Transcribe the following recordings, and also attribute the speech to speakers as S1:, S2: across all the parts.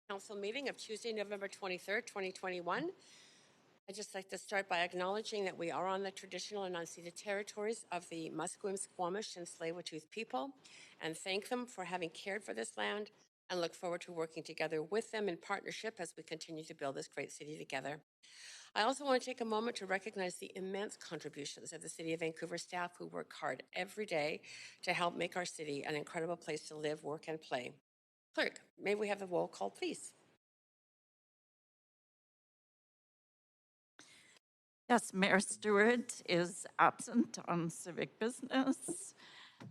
S1: Council meeting of Tuesday, November 23rd, 2021. I'd just like to start by acknowledging that we are on the traditional and unceded territories of the Musqueam, Squamish, and Tsleil-Waututh people, and thank them for having cared for this land and look forward to working together with them in partnership as we continue to build this great city together. I also want to take a moment to recognize the immense contributions of the City of Vancouver staff who work hard every day to help make our city an incredible place to live, work, and play. Clerk, may we have the roll call, please?
S2: Yes, Mayor Stewart is absent on civic business.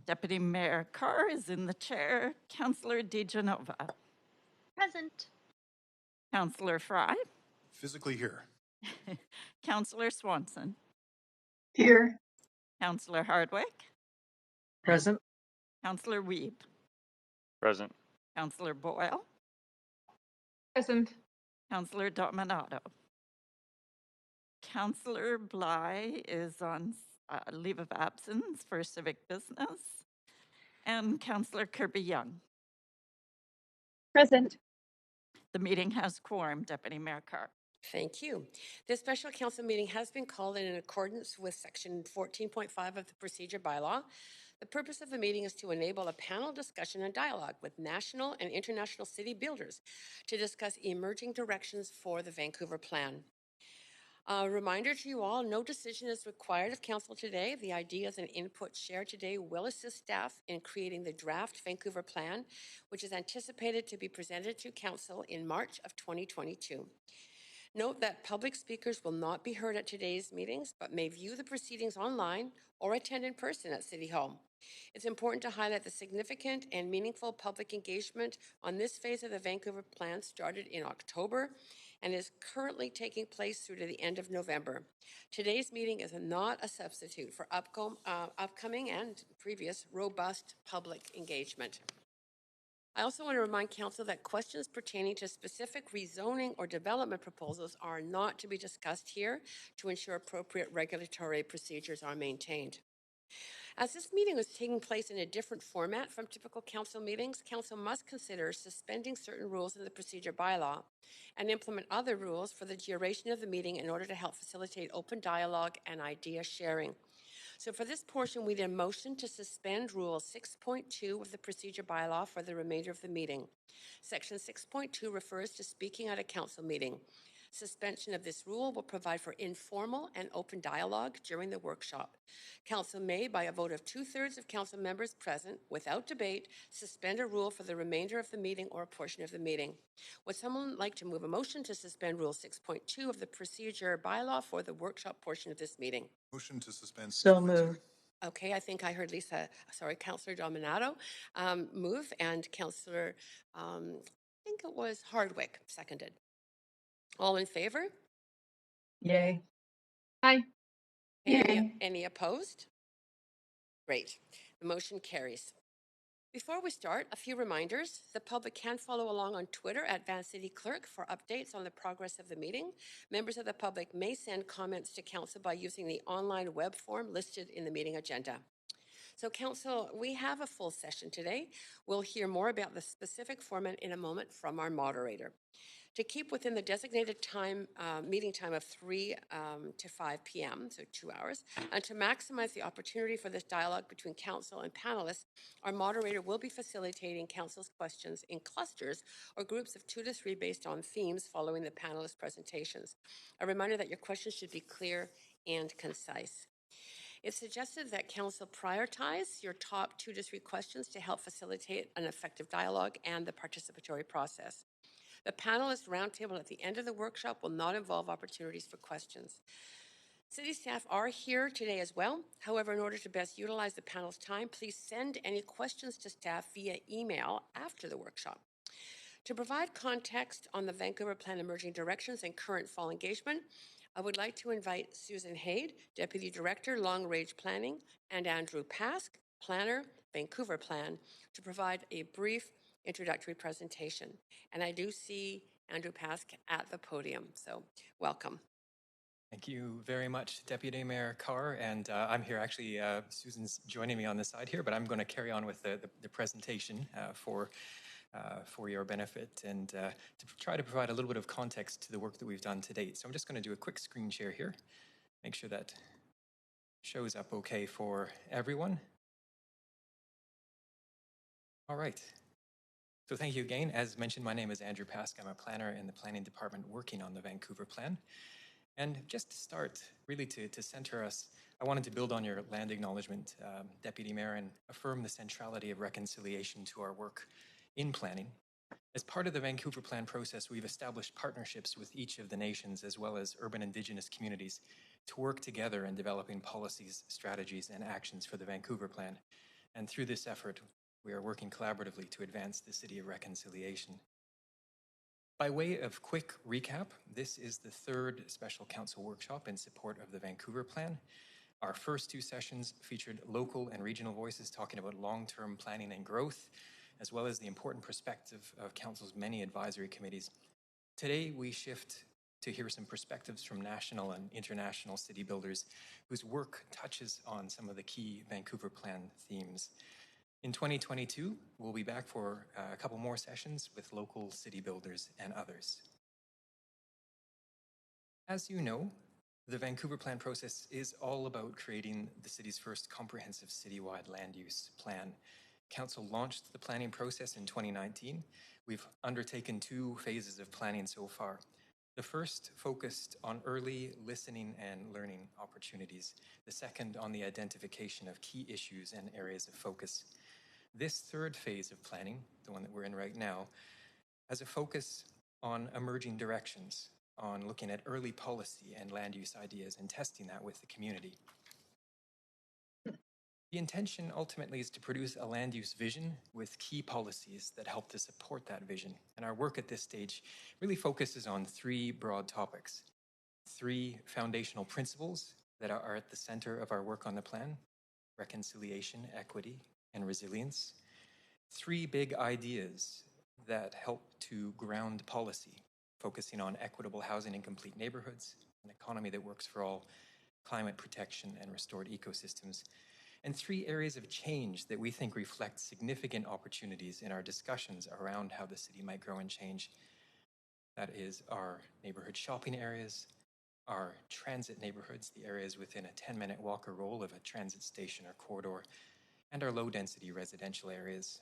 S2: Deputy Mayor Carr is in the chair. Councillor DeGenova.
S3: Present.
S2: Councillor Fry.
S4: Physically here.
S2: Councillor Swanson.
S5: Here.
S2: Councillor Hardwick.
S5: Present.
S2: Councillor Wiebe.
S6: Present.
S2: Councillor Boyle.
S3: Present.
S2: Councillor Dominato. Councillor Bly is on leave of absence for civic business. And Councillor Kirby-Yung.
S3: Present.
S2: The meeting has quorum, Deputy Mayor Carr.
S1: Thank you. This special council meeting has been called in accordance with section 14.5 of the procedure bylaw. The purpose of the meeting is to enable a panel discussion and dialogue with national and international city builders to discuss emerging directions for the Vancouver Plan. A reminder to you all, no decision is required of council today. The ideas and input shared today will assist staff in creating the draft Vancouver Plan, which is anticipated to be presented to council in March of 2022. Note that public speakers will not be heard at today's meetings, but may view the proceedings online or attend in person at City Hall. It's important to highlight the significant and meaningful public engagement on this phase of the Vancouver Plan started in October and is currently taking place through to the end of November. Today's meeting is not a substitute for upcoming and previous robust public engagement. I also want to remind Council that questions pertaining to specific rezoning or development proposals are not to be discussed here to ensure appropriate regulatory procedures are maintained. As this meeting is taking place in a different format from typical council meetings, council must consider suspending certain rules in the procedure bylaw and implement other rules for the duration of the meeting in order to help facilitate open dialogue and idea sharing. So for this portion, we need a motion to suspend Rule 6.2 of the procedure bylaw for the remainder of the meeting. Section 6.2 refers to speaking at a council meeting. Suspension of this rule will provide for informal and open dialogue during the workshop. Council may, by a vote of 2/3 of council members present, without debate, suspend a rule for the remainder of the meeting or a portion of the meeting. Would someone like to move a motion to suspend Rule 6.2 of the procedure bylaw for the workshop portion of this meeting?
S4: Motion to suspend.
S5: So moved.
S1: Okay, I think I heard Councillor Dominato move, and Councillor, I think it was Hardwick, seconded. All in favor?
S5: Yay.
S3: Aye.
S1: Any opposed? Great. The motion carries. Before we start, a few reminders. The public can follow along on Twitter at VanCityClerk for updates on the progress of the meeting. Members of the public may send comments to council by using the online web form listed in the meeting agenda. So council, we have a full session today. We'll hear more about the specific format in a moment from our moderator. To keep within the designated time, meeting time of 3 to 5 p.m., so 2 hours, and to maximize the opportunity for this dialogue between council and panelists, our moderator will be facilitating council's questions in clusters or groups of 2 to 3 based on themes following the panelist presentations. A reminder that your questions should be clear and concise. It's suggested that council prioritize your top 2 to 3 questions to help facilitate an effective dialogue and the participatory process. The panelist roundtable at the end of the workshop will not involve opportunities for questions. City staff are here today as well. However, in order to best utilize the panel's time, please send any questions to staff via email after the workshop. To provide context on the Vancouver Plan emerging directions and current fall engagement, I would like to invite Susan Haid, Deputy Director, Long Range Planning, and Andrew Pask, Planner, Vancouver Plan, to provide a brief introductory presentation. And I do see Andrew Pask at the podium, so welcome.
S7: Thank you very much, Deputy Mayor Carr, and I'm here actually, Susan's joining me on the side here, but I'm going to carry on with the presentation for for your benefit and to try to provide a little bit of context to the work that we've done to date. So I'm just going to do a quick screen share here, make sure that shows up okay for everyone. All right. So thank you again. As mentioned, my name is Andrew Pask. I'm a planner in the planning department working on the Vancouver Plan. And just to start, really to center us, I wanted to build on your land acknowledgement, Deputy Mayor, and affirm the centrality of reconciliation to our work in planning. As part of the Vancouver Plan process, we've established partnerships with each of the nations as well as urban Indigenous communities to work together in developing policies, strategies, and actions for the Vancouver Plan. And through this effort, we are working collaboratively to advance the City of Reconciliation. By way of quick recap, this is the third Special Council workshop in support of the Vancouver Plan. Our first two sessions featured local and regional voices talking about long-term planning and growth, as well as the important perspective of Council's many advisory committees. Today, we shift to hear some perspectives from national and international city builders whose work touches on some of the key Vancouver Plan themes. In 2022, we'll be back for a couple more sessions with local city builders and others. As you know, the Vancouver Plan process is all about creating the city's first comprehensive citywide land use plan. Council launched the planning process in 2019. We've undertaken 2 phases of planning so far. The first focused on early listening and learning opportunities. The second on the identification of key issues and areas of focus. This third phase of planning, the one that we're in right now, has a focus on emerging directions, on looking at early policy and land use ideas and testing that with the community. The intention ultimately is to produce a land use vision with key policies that help to support that vision. And our work at this stage really focuses on 3 broad topics, 3 foundational principles that are at the center of our work on the plan: reconciliation, equity, and resilience. 3 big ideas that help to ground policy, focusing on equitable housing in complete neighborhoods, an economy that works for all, climate protection, and restored ecosystems. And 3 areas of change that we think reflect significant opportunities in our discussions around how the city might grow and change. That is our neighborhood shopping areas, our transit neighborhoods, the areas within a 10-minute walk or roll of a transit station or corridor, and our low-density residential areas.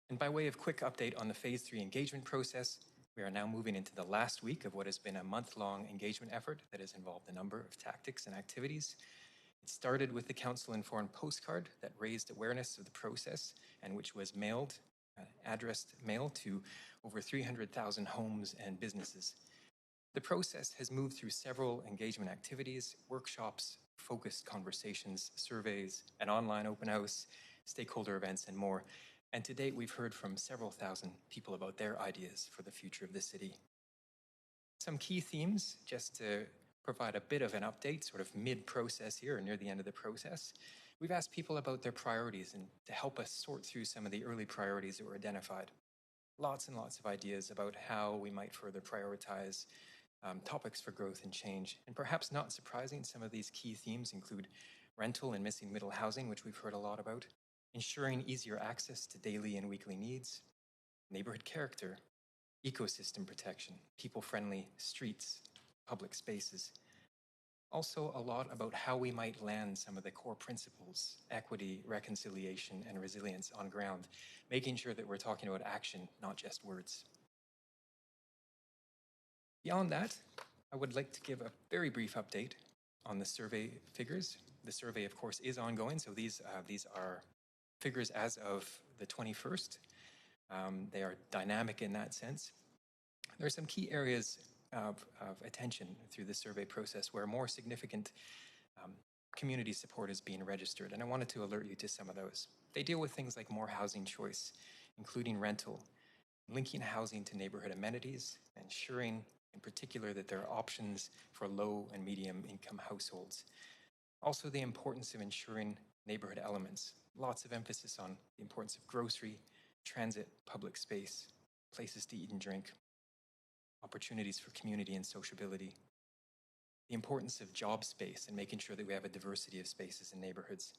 S7: And by way of quick update on the Phase 3 engagement process, we are now moving into the last week of what has been a month-long engagement effort that has involved a number of tactics and activities. It started with the Council-informed postcard that raised awareness of the process and which was mailed, addressed mail to over 300,000 homes and businesses. The process has moved through several engagement activities, workshops, focused conversations, surveys, an online open house, stakeholder events, and more. And to date, we've heard from several thousand people about their ideas for the future of the city. Some key themes, just to provide a bit of an update, sort of mid-process here or near the end of the process. We've asked people about their priorities and to help us sort through some of the early priorities that were identified. Lots and lots of ideas about how we might further prioritize topics for growth and change. And perhaps not surprising, some of these key themes include rental and missing middle housing, which we've heard a lot about, ensuring easier access to daily and weekly needs, neighborhood character, ecosystem protection, people-friendly streets, public spaces. Also a lot about how we might land some of the core principles, equity, reconciliation, and resilience on ground, making sure that we're talking about action, not just words. Beyond that, I would like to give a very brief update on the survey figures. The survey, of course, is ongoing, so these are figures as of the 21st. They are dynamic in that sense. There are some key areas of attention through the survey process where more significant community support is being registered, and I wanted to alert you to some of those. They deal with things like more housing choice, including rental, linking housing to neighborhood amenities, ensuring in particular that there are options for low and medium income households. Also the importance of ensuring neighborhood elements, lots of emphasis on the importance of grocery, transit, public space, places to eat and drink, opportunities for community and sociability, the importance of job space and making sure that we have a diversity of spaces in neighborhoods,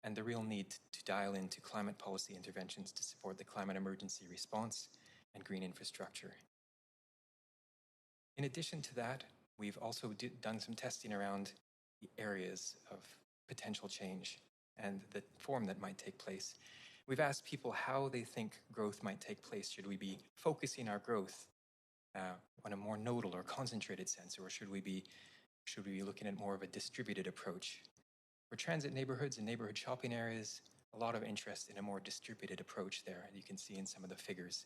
S7: and the real need to dial into climate policy interventions to support the climate emergency response and green infrastructure. In addition to that, we've also done some testing around the areas of potential change and the form that might take place. We've asked people how they think growth might take place. Should we be focusing our growth on a more nodal or concentrated sense, or should we be looking at more of a distributed approach? For transit neighborhoods and neighborhood shopping areas, a lot of interest in a more distributed approach there, you can see in some of the figures.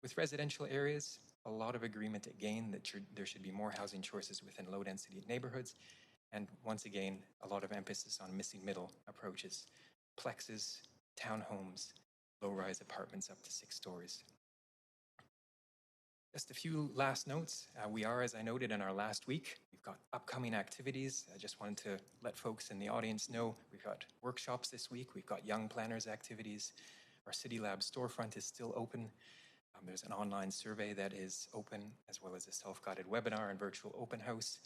S7: With residential areas, a lot of agreement again that there should be more housing choices within low-density neighborhoods, and once again, a lot of emphasis on missing middle approaches, plexes, townhomes, low-rise apartments up to 6 stories. Just a few last notes. We are, as I noted, in our last week. We've got upcoming activities. I just wanted to let folks in the audience know we've got workshops this week. We've got young planners activities. Our City Lab storefront is still open. There's an online survey that is open, as well as a self-guided webinar and virtual open house.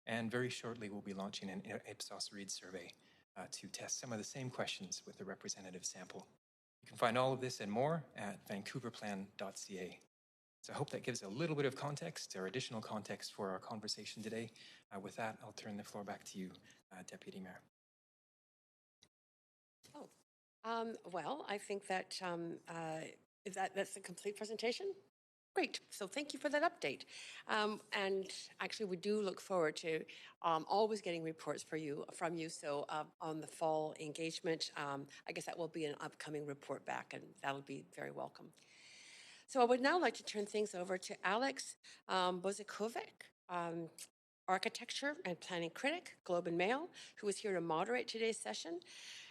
S7: And very shortly, we'll be launching an Ipsos Reid survey to test some of the same questions with a representative sample. You can find all of this and more at vancouverplan.ca. So I hope that gives a little bit of context or additional context for our conversation today. With that, I'll turn the floor back to you, Deputy Mayor.
S1: Well, I think that that's a complete presentation. Great. So thank you for that update. And actually, we do look forward to always getting reports from you. So on the fall engagement, I guess that will be an upcoming report back, and that'll be very welcome. So I would now like to turn things over to Alex Bozikovic, architecture and planning critic, Globe and Mail, who is here to moderate today's session.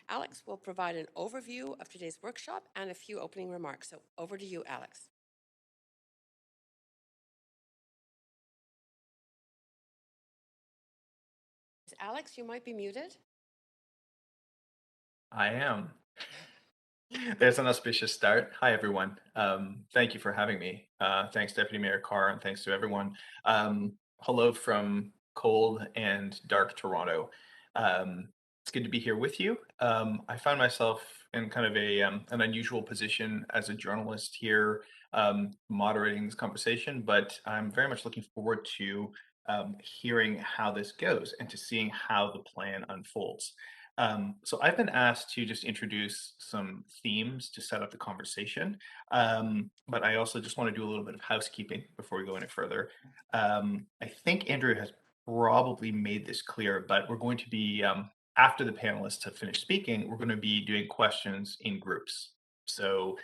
S1: Alex will provide an overview of today's workshop and a few opening remarks. So over to you, Alex. Alex, you might be muted.
S6: I am. There's an auspicious start. Hi, everyone. Thank you for having me. Thanks, Deputy Mayor Carr, and thanks to everyone. Hello from cold and dark Toronto. It's good to be here with you. I find myself in kind of an unusual position as a journalist here, moderating this conversation, but I'm very much looking forward to hearing how this goes and to seeing how the plan unfolds. So I've been asked to just introduce some themes to set up the conversation, but I also just want to do a little bit of housekeeping before we go any further. I think Andrew has probably made this clear, but we're going to be, after the panelists have finished speaking, we're going to be doing questions in groups. So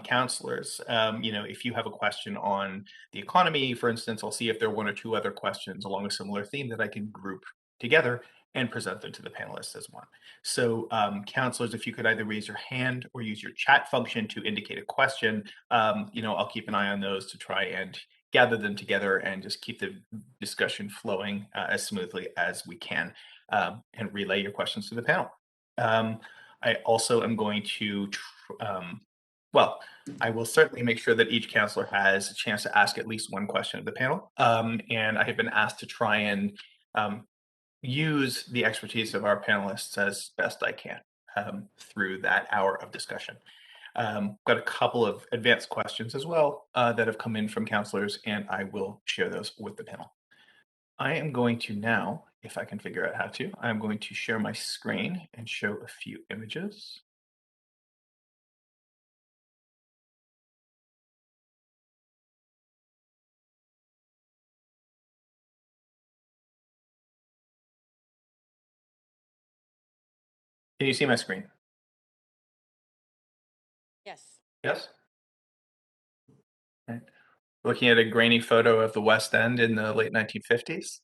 S6: counselors, if you have a question on the economy, for instance, I'll see if there are 1 or 2 other questions along a similar theme that I can group together and present them to the panelists as one. So counselors, if you could either raise your hand or use your chat function to indicate a question, I'll keep an eye on those to try and gather them together and just keep the discussion flowing as smoothly as we can, and relay your questions to the panel. I also am going to, I will certainly make sure that each counselor has a chance to ask at least one question of the panel. And I have been asked to try and use the expertise of our panelists as best I can through that hour of discussion. Got a couple of advanced questions as well that have come in from counselors, and I will share those with the panel. I am going to now, if I can figure out how to, I'm going to share my screen and show a few images. Can you see my screen?
S1: Yes.
S6: Yes? Right. Looking at a grainy photo of the West End in the late 1950s,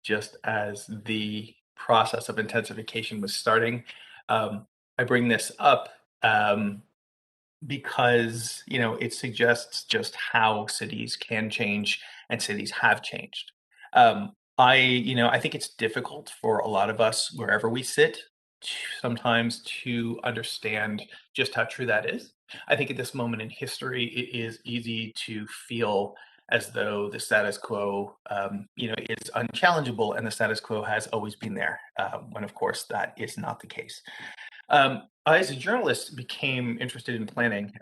S6: just as the process of intensification was starting. I bring this up because, it suggests just how cities can change and cities have changed. I think it's difficult for a lot of us, wherever we sit, sometimes to understand just how true that is. I think at this moment in history, it is easy to feel as though the status quo, is unchallengeable and the status quo has always been there, when of course that is not the case. I, as a journalist, became interested in planning.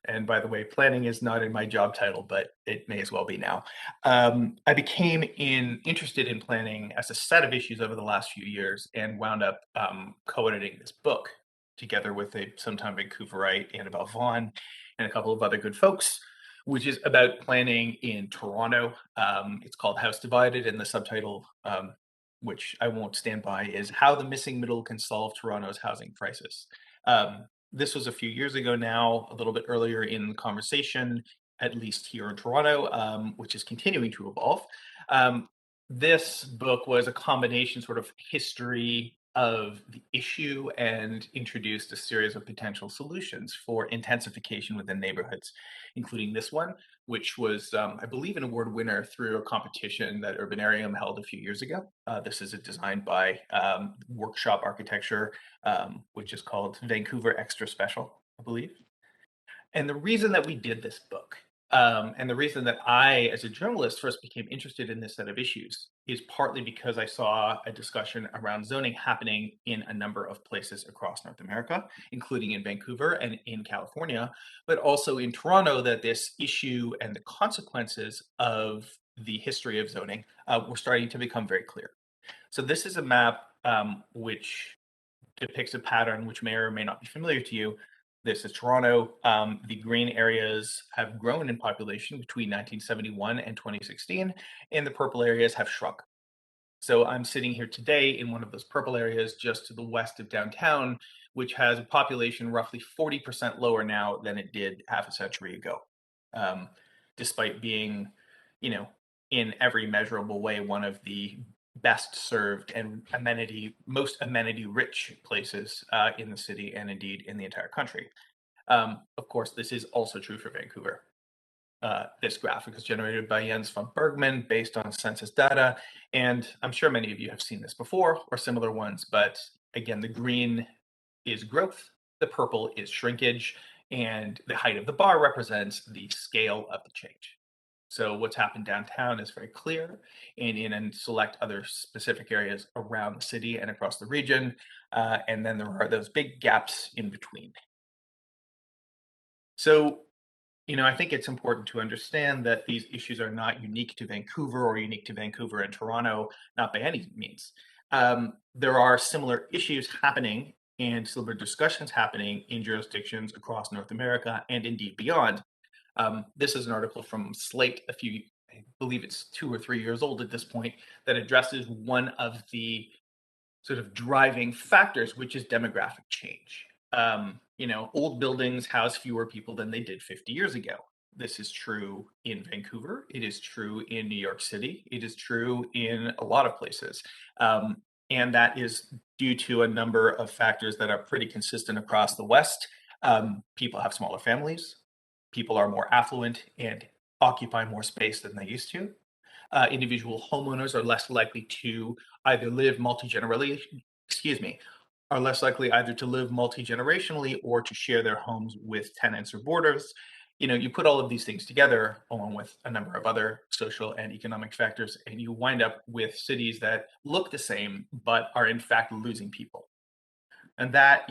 S6: And by the way, planning is not in my job title, but it may as well be now. I became interested in planning as a set of issues over the last few years and wound up co-editing this book together with a sometime Vancouverite, Annabelle Vaughn, and a couple of other good folks, which is about planning in Toronto. It's called House Divided, and the subtitle, which I won't stand by, is How the Missing Middle Can Solve Toronto's Housing Crisis. This was a few years ago now, a little bit earlier in the conversation, at least here in Toronto, which is continuing to evolve. This book was a combination sort of history of the issue and introduced a series of potential solutions for intensification within neighborhoods, including this one, which was, I believe, an award winner through a competition that Urbanarium held a few years ago. This is a design by Workshop Architecture, which is called Vancouver Extra Special, I believe. And the reason that we did this book, and the reason that I, as a journalist, first became interested in this set of issues is partly because I saw a discussion around zoning happening in a number of places across North America, including in Vancouver and in California, but also in Toronto, that this issue and the consequences of the history of zoning were starting to become very clear. So this is a map which depicts a pattern which may or may not be familiar to you. This is Toronto. The green areas have grown in population between 1971 and 2016, and the purple areas have shrunk. So I'm sitting here today in one of those purple areas just to the west of downtown, which has a population roughly 40% lower now than it did half a century ago, despite being, in every measurable way, one of the best served and most amenity rich places in the city and indeed in the entire country. Of course, this is also true for Vancouver. This graphic is generated by Jens van Bergman based on census data, and I'm sure many of you have seen this before or similar ones, but again, the green is growth, the purple is shrinkage, and the height of the bar represents the scale of the change. So what's happened downtown is very clear, and in select other specific areas around the city and across the region, and then there are those big gaps in between. So, I think it's important to understand that these issues are not unique to Vancouver or unique to Vancouver and Toronto, not by any means. There are similar issues happening and similar discussions happening in jurisdictions across North America and indeed beyond. This is an article from Slate I believe it's 2 or 3 years old at this point, that addresses one of the sort of driving factors, which is demographic change. Old buildings house fewer people than they did 50 years ago. This is true in Vancouver. It is true in New York City. It is true in a lot of places. And that is due to a number of factors that are pretty consistent across the West. People have smaller families. People are more affluent and occupy more space than they used to. Individual homeowners are less likely to either live are less likely either to live multi-generationally or to share their homes with tenants or boarders. You put all of these things together, along with a number of other social and economic factors, and you wind up with cities that look the same, but are in fact losing people. And that,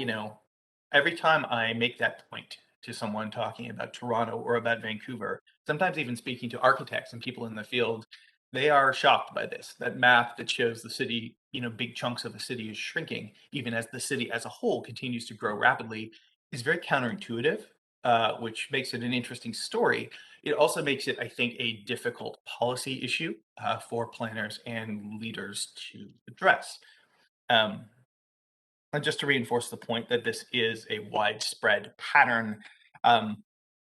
S6: every time I make that point to someone talking about Toronto or about Vancouver, sometimes even speaking to architects and people in the field, they are shocked by this. That map that shows the city, big chunks of the city is shrinking, even as the city as a whole continues to grow rapidly, is very counterintuitive, which makes it an interesting story. It also makes it, I think, a difficult policy issue for planners and leaders to address. And just to reinforce the point that this is a widespread pattern,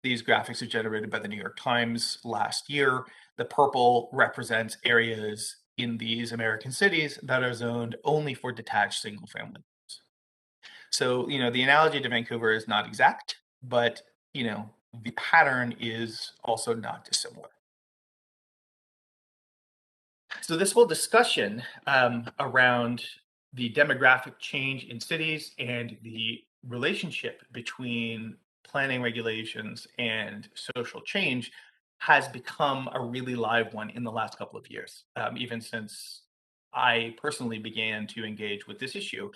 S6: these graphics are generated by the New York Times last year. The purple represents areas in these American cities that are zoned only for detached single-family homes. So, the analogy to Vancouver is not exact, but, the pattern is also not dissimilar. So this whole discussion around the demographic change in cities and the relationship between planning regulations and social change has become a really live one in the last couple of years, even since I personally began to engage with this issue.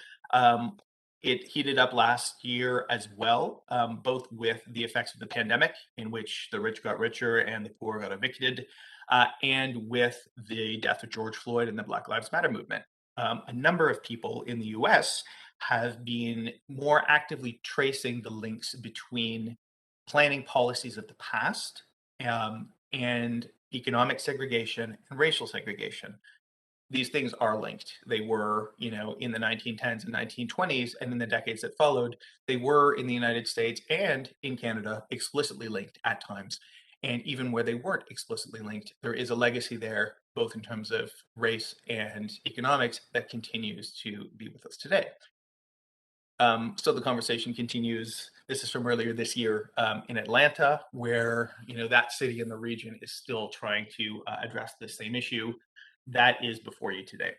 S6: It heated up last year as well, both with the effects of the pandemic, in which the rich got richer and the poor got evicted, and with the death of George Floyd and the Black Lives Matter movement. A number of people in the US have been more actively tracing the links between planning policies of the past and economic segregation and racial segregation. These things are linked. They were, in the 1910s and 1920s, and in the decades that followed, they were in the United States and in Canada explicitly linked at times. And even where they weren't explicitly linked, there is a legacy there, both in terms of race and economics, that continues to be with us today. So the conversation continues. This is from earlier this year in Atlanta, where that city and the region is still trying to address the same issue that is before you today.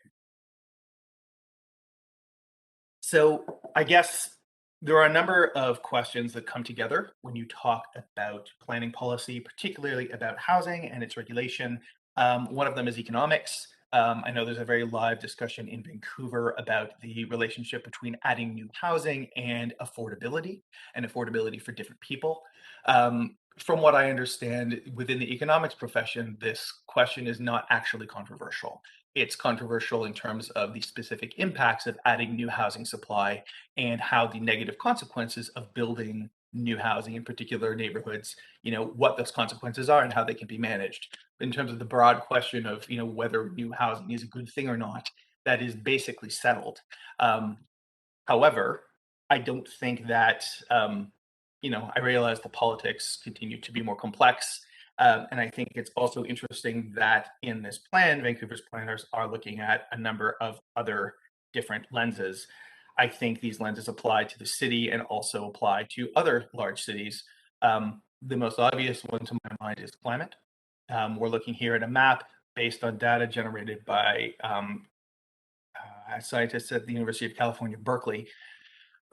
S6: So I guess there are a number of questions that come together when you talk about planning policy, particularly about housing and its regulation. One of them is economics. I know there's a very live discussion in Vancouver about the relationship between adding new housing and affordability for different people. From what I understand, within the economics profession, this question is not actually controversial. It's controversial in terms of the specific impacts of adding new housing supply and how the negative consequences of building new housing in particular neighborhoods, what those consequences are and how they can be managed. In terms of the broad question of, whether new housing is a good thing or not, that is basically settled. However, I don't think that, I realize the politics continue to be more complex. And I think it's also interesting that in this plan, Vancouver's planners are looking at a number of other different lenses. I think these lenses apply to the city and also apply to other large cities. The most obvious one to my mind is climate. We're looking here at a map based on data generated by scientists at the University of California, Berkeley,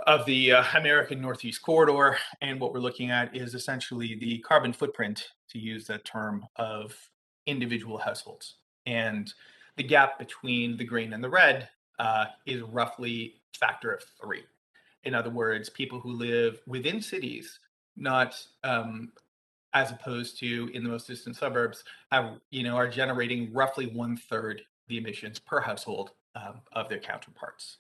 S6: of the American Northeast Corridor. And what we're looking at is essentially the carbon footprint, to use that term, of individual households. And the gap between the green and the red is roughly a factor of 3. In other words, people who live within cities, not as opposed to in the most distant suburbs, are generating roughly 1/3 the emissions per household of their counterparts.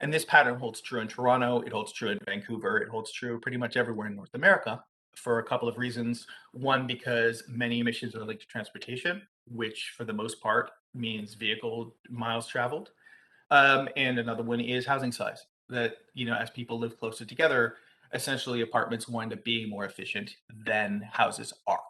S6: And this pattern holds true in Toronto, it holds true in Vancouver, it holds true pretty much everywhere in North America for a couple of reasons. One, because many emissions are linked to transportation, which for the most part means vehicle miles traveled. And another one is housing size. That, as people live closer together, essentially apartments wind up being more efficient than houses are.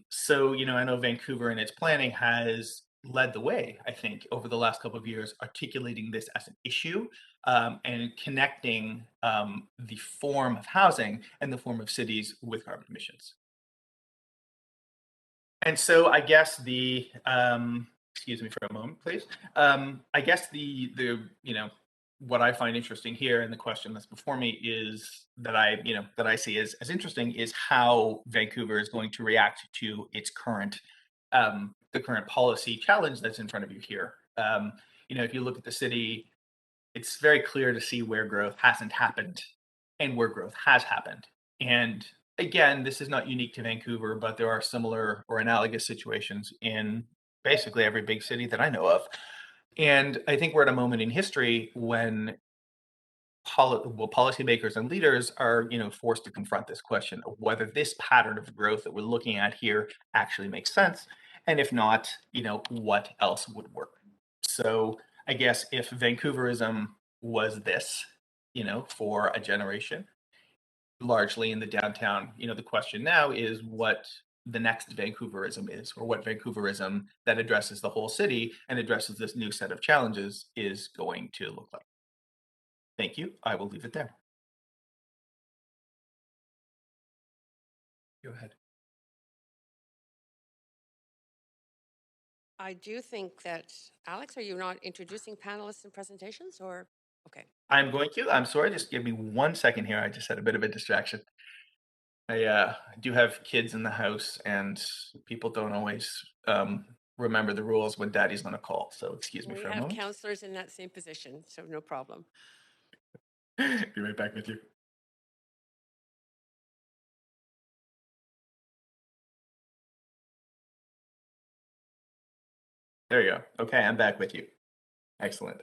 S6: So, I know Vancouver in its planning has led the way, I think, over the last couple of years, articulating this as an issue and connecting the form of housing and the form of cities with carbon emissions. And so I guess excuse me for a moment, please. I guess the what I find interesting here, and the question that's before me is that I see as interesting, is how Vancouver is going to react to its current the current policy challenge that's in front of you here. If you look at the city, it's very clear to see where growth hasn't happened and where growth has happened. And again, this is not unique to Vancouver, but there are similar or analogous situations in basically every big city that I know of. And I think we're at a moment in history when policymakers and leaders are, forced to confront this question of whether this pattern of growth that we're looking at here actually makes sense. And if not, what else would work? So I guess if Vancouverism was this, for a generation, largely in the downtown, the question now is what the next Vancouverism is, or what Vancouverism that addresses the whole city and addresses this new set of challenges is going to look like. Thank you. I will leave it there. Go ahead.
S1: I do think that, Alex, are you not introducing panelists and presentations, or? Okay.
S6: I'm going to. I'm sorry. Just give me 1 second here. I just had a bit of a distraction. I do have kids in the house, and people don't always remember the rules when daddy's on a call. So excuse me for a moment.
S1: We have counselors in that same position, so no problem.
S6: Be right back with you. There you go. Okay, I'm back with you. Excellent.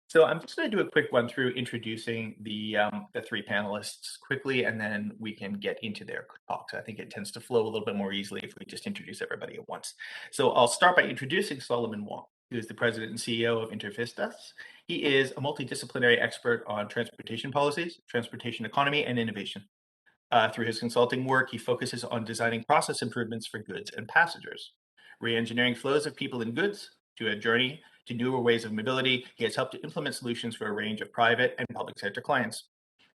S6: So I'm just going to do a quick run through introducing the three panelists quickly, and then we can get into their talks. I think it tends to flow a little bit more easily if we just introduce everybody at once. So I'll start by introducing Solomon Wong, who is the president and CEO of Intervistas. He is a multidisciplinary expert on transportation policies, transportation economy, and innovation. Through his consulting work, he focuses on designing process improvements for goods and passengers, re-engineering flows of people and goods to a journey to newer ways of mobility. He has helped to implement solutions for a range of private and public sector clients.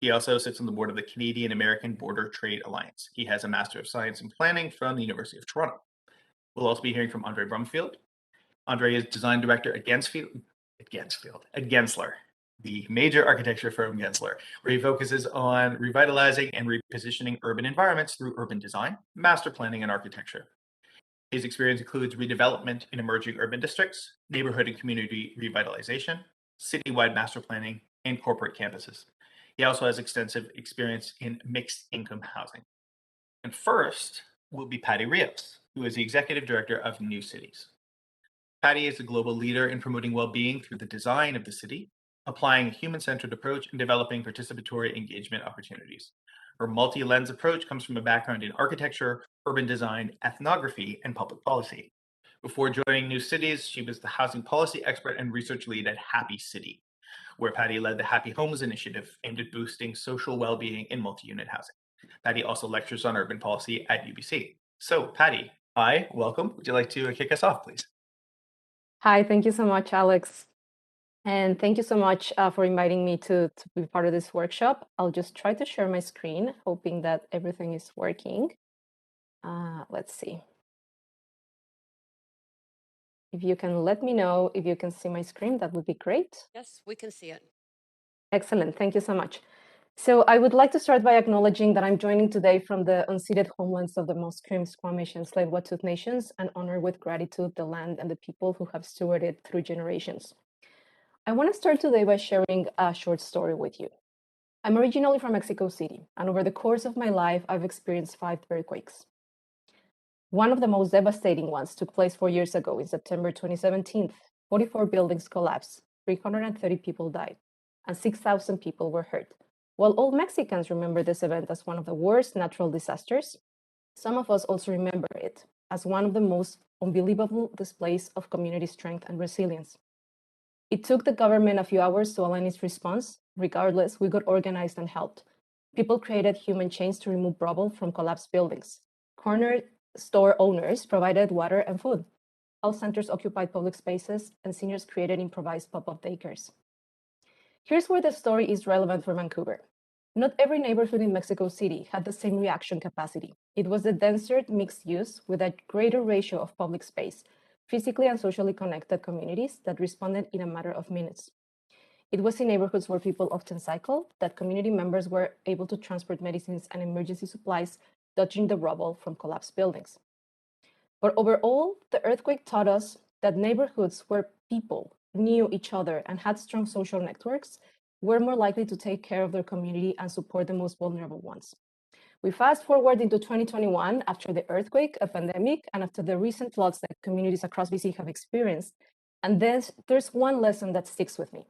S6: He also sits on the board of the Canadian-American Border Trade Alliance. He has a Master of Science in Planning from the University of Toronto. We'll also be hearing from Andre Brumfield. Andre is design director at Gensler, the major architecture firm Gensler, where he focuses on revitalizing and repositioning urban environments through urban design, master planning, and architecture. His experience includes redevelopment in emerging urban districts, neighborhood and community revitalization, citywide master planning, and corporate campuses. He also has extensive experience in mixed income housing. And first will be Patty Rios, who is the executive director of New Cities. Patty is a global leader in promoting well-being through the design of the city, applying a human-centered approach and developing participatory engagement opportunities. Her multi-lens approach comes from a background in architecture, urban design, ethnography, and public policy. Before joining New Cities, she was the housing policy expert and research lead at Happy City, where Patty led the Happy Homes initiative aimed at boosting social well-being in multi-unit housing. Patty also lectures on urban policy at UBC. So, Patty, hi, welcome. Would you like to kick us off, please?
S8: Hi, thank you so much, Alex. And thank you so much for inviting me to be part of this workshop. I'll just try to share my screen, hoping that everything is working. Let's see. If you can let me know if you can see my screen, that would be great.
S1: Yes, we can see it.
S8: Excellent, thank you so much. So I would like to start by acknowledging that I'm joining today from the unceded homelands of the Musqueam, Squamish, and Tsleil-Waututh nations, and honor with gratitude the land and the people who have stewarded through generations. I want to start today by sharing a short story with you. I'm originally from Mexico City, and over the course of my life, I've experienced 5 earthquakes. One of the most devastating ones took place 4 years ago in September 2017. 44 buildings collapsed, 330 people died, and 6,000 people were hurt. While all Mexicans remember this event as one of the worst natural disasters, some of us also remember it as one of the most unbelievable displays of community strength and resilience. It took the government a few hours to align its response. Regardless, we got organized and helped. People created human chains to remove rubble from collapsed buildings. Corner store owners provided water and food. Health centers occupied public spaces, and seniors created improvised pop-up daycares. Here's where the story is relevant for Vancouver. Not every neighborhood in Mexico City had the same reaction capacity. It was the denser mixed use with a greater ratio of public space, physically and socially connected communities that responded in a matter of minutes. It was in neighborhoods where people often cycle that community members were able to transport medicines and emergency supplies, dodging the rubble from collapsed buildings. But overall, the earthquake taught us that neighborhoods where people knew each other and had strong social networks were more likely to take care of their community and support the most vulnerable ones. We fast forward into 2021 after the earthquake, a pandemic, and after the recent floods that communities across BC have experienced. And there's one lesson that sticks with me.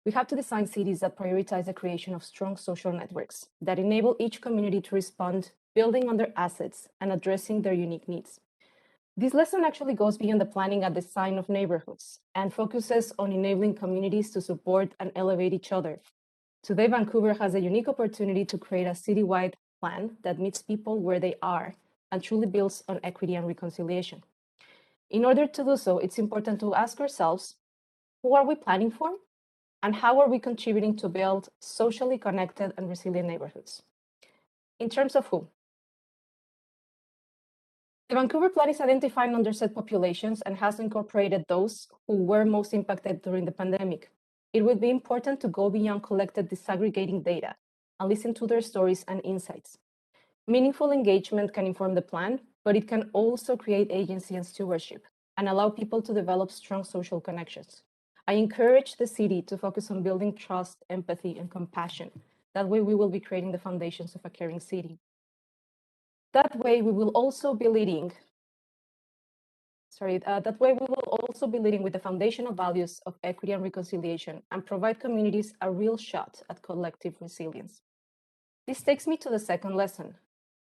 S8: We have to design cities that prioritize the creation of strong social networks that enable each community to respond, building on their assets and addressing their unique needs. This lesson actually goes beyond the planning and design of neighborhoods and focuses on enabling communities to support and elevate each other. Today, Vancouver has a unique opportunity to create a citywide plan that meets people where they are and truly builds on equity and reconciliation. In order to do so, it's important to ask ourselves, who are we planning for? And how are we contributing to build socially connected and resilient neighborhoods? In terms of who? The Vancouver Plan is identifying underserved populations and has incorporated those who were most impacted during the pandemic. It would be important to go beyond collected disaggregating data and listen to their stories and insights. Meaningful engagement can inform the plan, but it can also create agency and stewardship and allow people to develop strong social connections. I encourage the city to focus on building trust, empathy, and compassion. That way, we will be creating the foundations of a caring city. That way, we will also be leading. That way, we will also be leading with the foundational values of equity and reconciliation and provide communities a real shot at collective resilience. This takes me to the second lesson.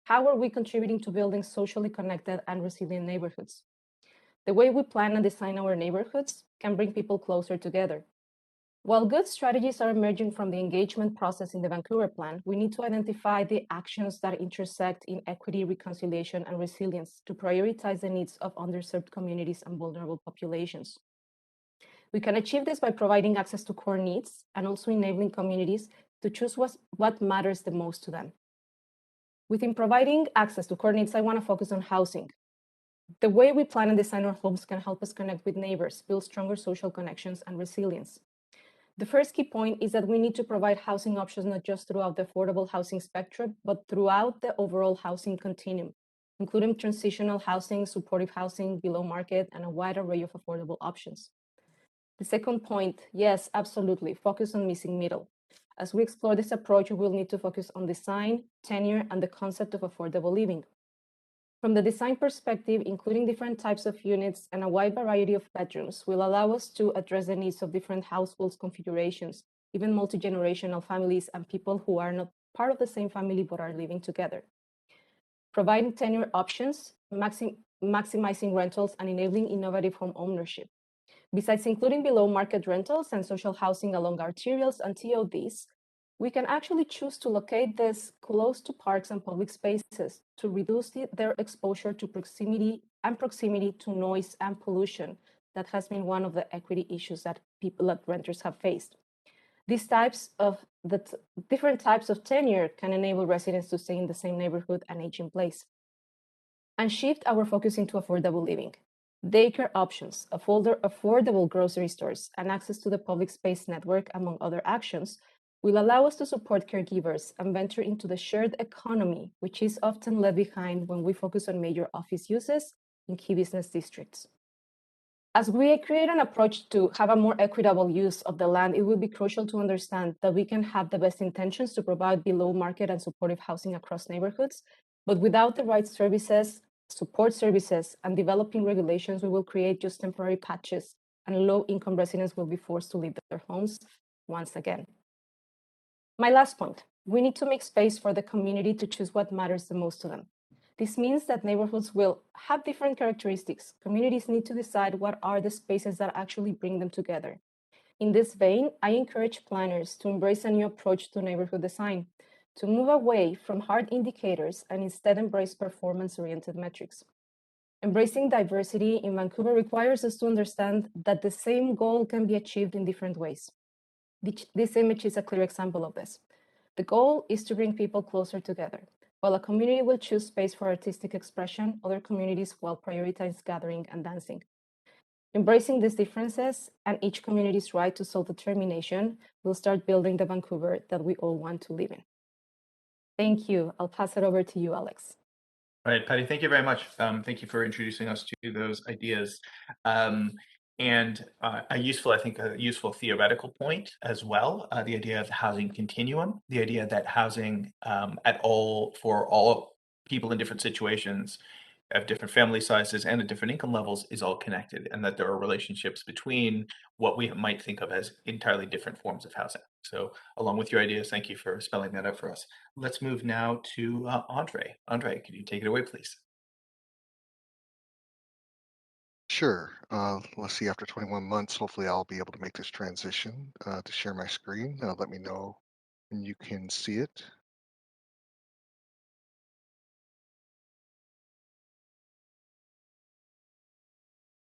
S8: How are we contributing to building socially connected and resilient neighborhoods? The way we plan and design our neighborhoods can bring people closer together. While good strategies are emerging from the engagement process in the Vancouver Plan, we need to identify the actions that intersect in equity, reconciliation, and resilience to prioritize the needs of underserved communities and vulnerable populations. We can achieve this by providing access to core needs and also enabling communities to choose what matters the most to them. Within providing access to core needs, I want to focus on housing. The way we plan and design our homes can help us connect with neighbors, build stronger social connections and resilience. The first key point is that we need to provide housing options not just throughout the affordable housing spectrum, but throughout the overall housing continuum, including transitional housing, supportive housing, below market, and a wide array of affordable options. The second point, yes, absolutely, focus on missing middle. As we explore this approach, we will need to focus on design, tenure, and the concept of affordable living. From the design perspective, including different types of units and a wide variety of bedrooms will allow us to address the needs of different households configurations, even multi-generational families and people who are not part of the same family but are living together. Providing tenure options, maximizing rentals, and enabling innovative home ownership. Besides including below market rentals and social housing along arterials and TODs, we can actually choose to locate this close to parks and public spaces to reduce their exposure to proximity to noise and pollution. That has been one of the equity issues that renters have faced. These different types of tenure can enable residents to stay in the same neighborhood and age in place. And shift our focus into affordable living. Daycare options, affordable grocery stores, and access to the public space network, among other actions, will allow us to support caregivers and venture into the shared economy, which is often left behind when we focus on major office uses in key business districts. As we create an approach to have a more equitable use of the land, it will be crucial to understand that we can have the best intentions to provide below market and supportive housing across neighborhoods, but without the right services, support services, and developing regulations, we will create just temporary patches, and low-income residents will be forced to leave their homes once again. My last point, we need to make space for the community to choose what matters the most to them. This means that neighborhoods will have different characteristics. Communities need to decide what are the spaces that actually bring them together. In this vein, I encourage planners to embrace a new approach to neighborhood design, to move away from hard indicators and instead embrace performance-oriented metrics. Embracing diversity in Vancouver requires us to understand that the same goal can be achieved in different ways. This image is a clear example of this. The goal is to bring people closer together. While a community will choose space for artistic expression, other communities will prioritize gathering and dancing. Embracing these differences and each community's right to self-determination will start building the Vancouver that we all want to live in. Thank you. I'll pass it over to you, Alex.
S6: All right, Patty, thank you very much. Thank you for introducing us to those ideas. And a useful theoretical point as well, the idea of the housing continuum, the idea that housing for all people in different situations of different family sizes and at different income levels is all connected, and that there are relationships between what we might think of as entirely different forms of housing. So along with your ideas, thank you for spelling that out for us. Let's move now to Andre. Andre, could you take it away, please?
S9: Sure. Let's see, after 21 months, hopefully I'll be able to make this transition to share my screen. Let me know when you can see it.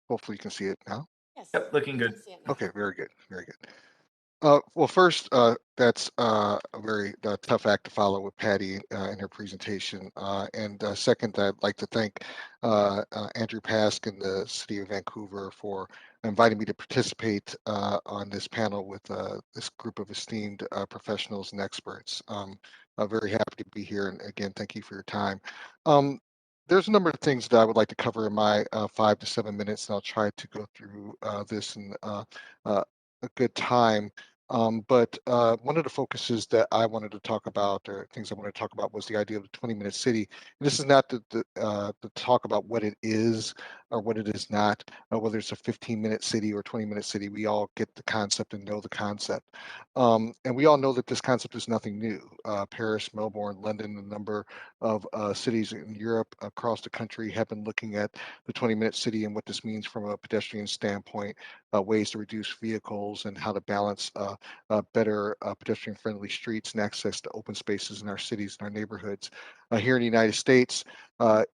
S9: Hopefully you can see it now.
S1: Yes.
S6: Yep, looking good.
S9: Okay, very good, very good. Well, first, that's a very tough act to follow with Patty in her presentation. And second, I'd like to thank Andrew Pask and the City of Vancouver for inviting me to participate on this panel with this group of esteemed professionals and experts. I'm very happy to be here, and again, thank you for your time. There's a number of things that I would like to cover in my 5 to 7 minutes, and I'll try to go through this in a good time. But one of the focuses that I wanted to talk about, or things I wanted to talk about, was the idea of the 20-minute city. And this is not to talk about what it is or what it is not, whether it's a 15-minute city or 20-minute city. We all get the concept and know the concept. And we all know that this concept is nothing new. Paris, Melbourne, London, a number of cities in Europe across the country have been looking at the 20-minute city and what this means from a pedestrian standpoint, ways to reduce vehicles and how to balance better pedestrian-friendly streets and access to open spaces in our cities and our neighborhoods. Here in the United States,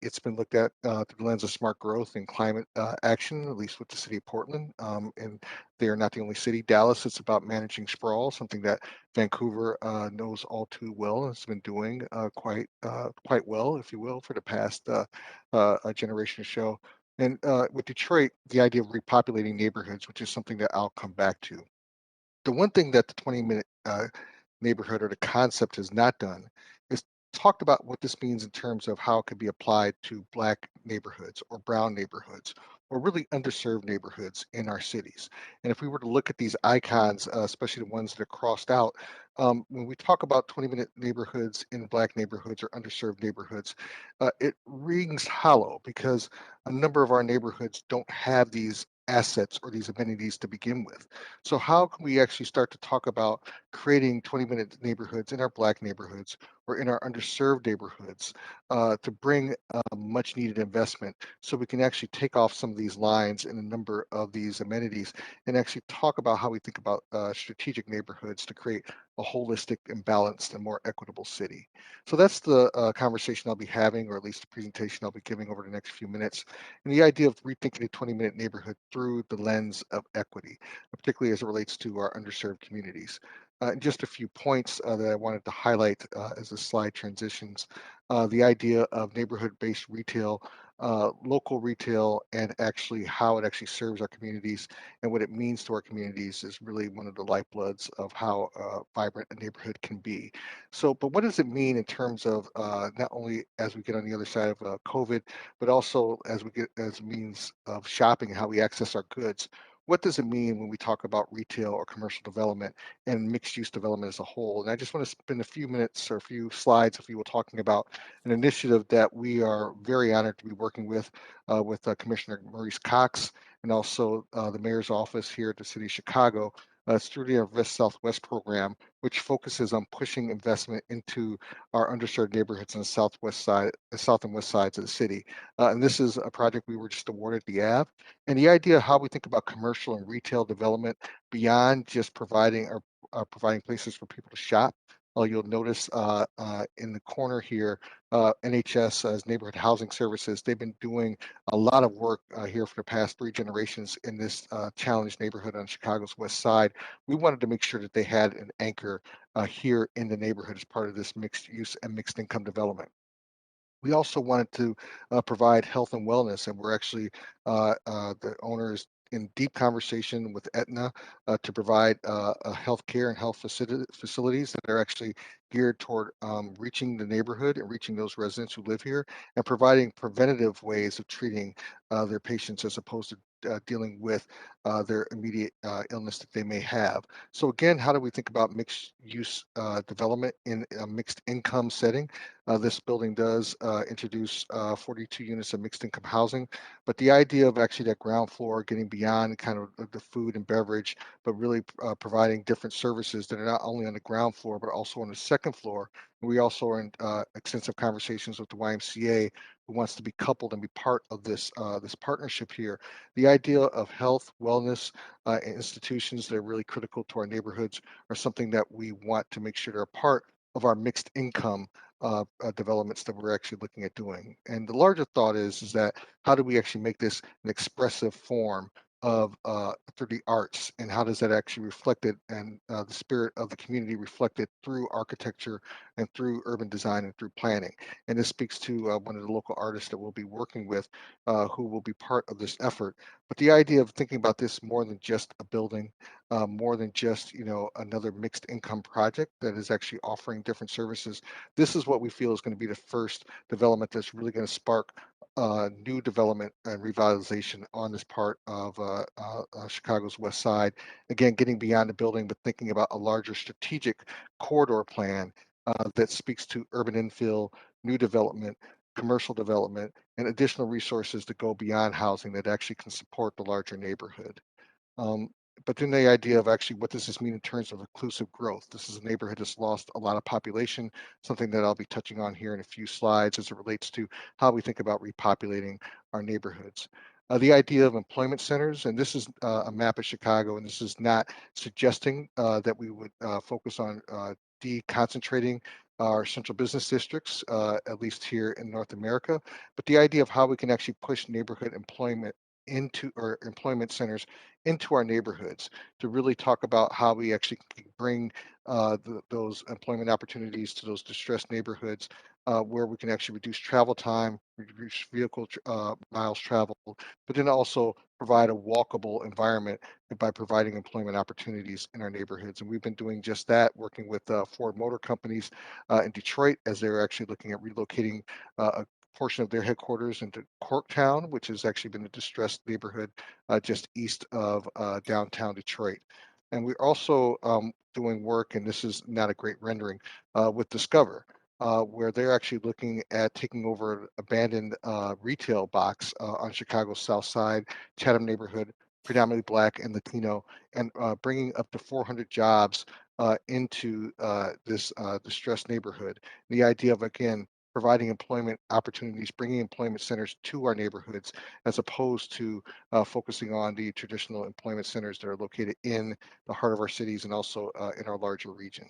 S9: it's been looked at through the lens of smart growth and climate action, at least with the city of Portland. And they are not the only city. Dallas, it's about managing sprawl, something that Vancouver knows all too well and has been doing quite well, if you will, for the past generation or so. And with Detroit, the idea of repopulating neighborhoods, which is something that I'll come back to. The one thing that the 20-minute neighborhood or the concept has not done is talked about what this means in terms of how it could be applied to Black neighborhoods or brown neighborhoods or really underserved neighborhoods in our cities. And if we were to look at these icons, especially the ones that are crossed out, when we talk about 20-minute neighborhoods in Black neighborhoods or underserved neighborhoods, it rings hollow because a number of our neighborhoods don't have these assets or these amenities to begin with. So how can we actually start to talk about creating 20-minute neighborhoods in our Black neighborhoods or in our underserved neighborhoods to bring much needed investment so we can actually take off some of these lines in a number of these amenities and actually talk about how we think about strategic neighborhoods to create a holistic and balanced and more equitable city. So that's the conversation I'll be having, or at least the presentation I'll be giving over the next few minutes. And the idea of rethinking a 20-minute neighborhood through the lens of equity, particularly as it relates to our underserved communities. And just a few points that I wanted to highlight as the slide transitions. The idea of neighborhood-based retail, local retail, and actually how it actually serves our communities and what it means to our communities is really one of the lifebloods of how vibrant a neighborhood can be. So, but what does it mean in terms of not only as we get on the other side of COVID, but also as we get as means of shopping and how we access our goods? What does it mean when we talk about retail or commercial development and mixed use development as a whole? And I just want to spend a few minutes or a few slides, if you will, talking about an initiative that we are very honored to be working with Commissioner Maurice Cox and also the mayor's office here at the city of Chicago. It's through the Invest Southwest program, which focuses on pushing investment into our underserved neighborhoods on the southwest side, the south and west sides of the city. And this is a project we were just awarded the Ave. And the idea of how we think about commercial and retail development beyond just providing places for people to shop. You'll notice in the corner here, NHS as Neighborhood Housing Services, they've been doing a lot of work here for the past 3 generations in this challenged neighborhood on Chicago's west side. We wanted to make sure that they had an anchor here in the neighborhood as part of this mixed use and mixed income development. We also wanted to provide health and wellness, and we're actually the owners in deep conversation with Aetna to provide health care and health facilities that are actually geared toward reaching the neighborhood and reaching those residents who live here and providing preventative ways of treating their patients as opposed to dealing with their immediate illness that they may have. So again, how do we think about mixed use development in a mixed income setting? This building does introduce 42 units of mixed income housing, but the idea of actually that ground floor getting beyond kind of the food and beverage, but really providing different services that are not only on the ground floor, but also on the second floor. We also are in extensive conversations with the YMCA, who wants to be coupled and be part of this this partnership here. The idea of health, wellness, and institutions that are really critical to our neighborhoods are something that we want to make sure they're a part of our mixed income developments that we're actually looking at doing. And the larger thought is that how do we actually make this an expressive form of through the arts, and how does that actually reflect it and the spirit of the community reflected through architecture and through urban design and through planning. And this speaks to one of the local artists that we'll be working with who will be part of this effort. But the idea of thinking about this more than just a building, more than just another mixed income project that is actually offering different services. This is what we feel is going to be the first development that's really going to spark new development and revitalization on this part of Chicago's West Side. Again, getting beyond the building, but thinking about a larger strategic corridor plan that speaks to urban infill, new development, commercial development, and additional resources to go beyond housing that actually can support the larger neighborhood. Um, but then the idea of actually what does this mean in terms of inclusive growth? This is a neighborhood that's lost a lot of population, something that I'll be touching on here in a few slides as it relates to how we think about repopulating our neighborhoods. The idea of employment centers, and this is a map of Chicago, and this is not suggesting that we would focus on deconcentrating our central business districts, at least here in North America, but the idea of how we can actually push neighborhood employment into or employment centers into our neighborhoods to really talk about how we actually can bring those employment opportunities to those distressed neighborhoods where we can actually reduce travel time, reduce vehicle miles traveled, but then also provide a walkable environment by providing employment opportunities in our neighborhoods. And we've been doing just that, working with Ford Motor Companies in Detroit as they're actually looking at relocating a portion of their headquarters into Corktown, which has actually been a distressed neighborhood just east of downtown Detroit. And we're also doing work, and this is not a great rendering, with Discover, where they're actually looking at taking over an abandoned retail box on Chicago's South Side, Chatham neighborhood, predominantly Black and Latino, and bringing up to 400 jobs into this distressed neighborhood. The idea of, again, providing employment opportunities, bringing employment centers to our neighborhoods, as opposed to focusing on the traditional employment centers that are located in the heart of our cities and also in our larger region.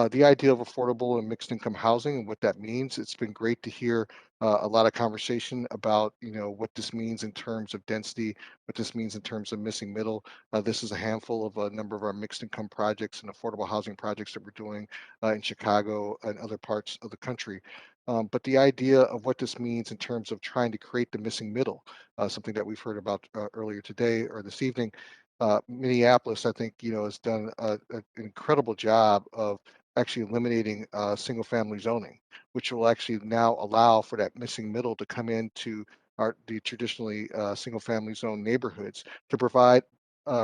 S9: The idea of affordable and mixed income housing and what that means, it's been great to hear a lot of conversation about, what this means in terms of density, what this means in terms of missing middle. This is a handful of a number of our mixed income projects and affordable housing projects that we're doing in Chicago and other parts of the country. But the idea of what this means in terms of trying to create the missing middle, something that we've heard about earlier today or this evening, Minneapolis, I think, has done an incredible job of actually eliminating single family zoning, which will actually now allow for that missing middle to come into the traditionally single family zone neighborhoods to provide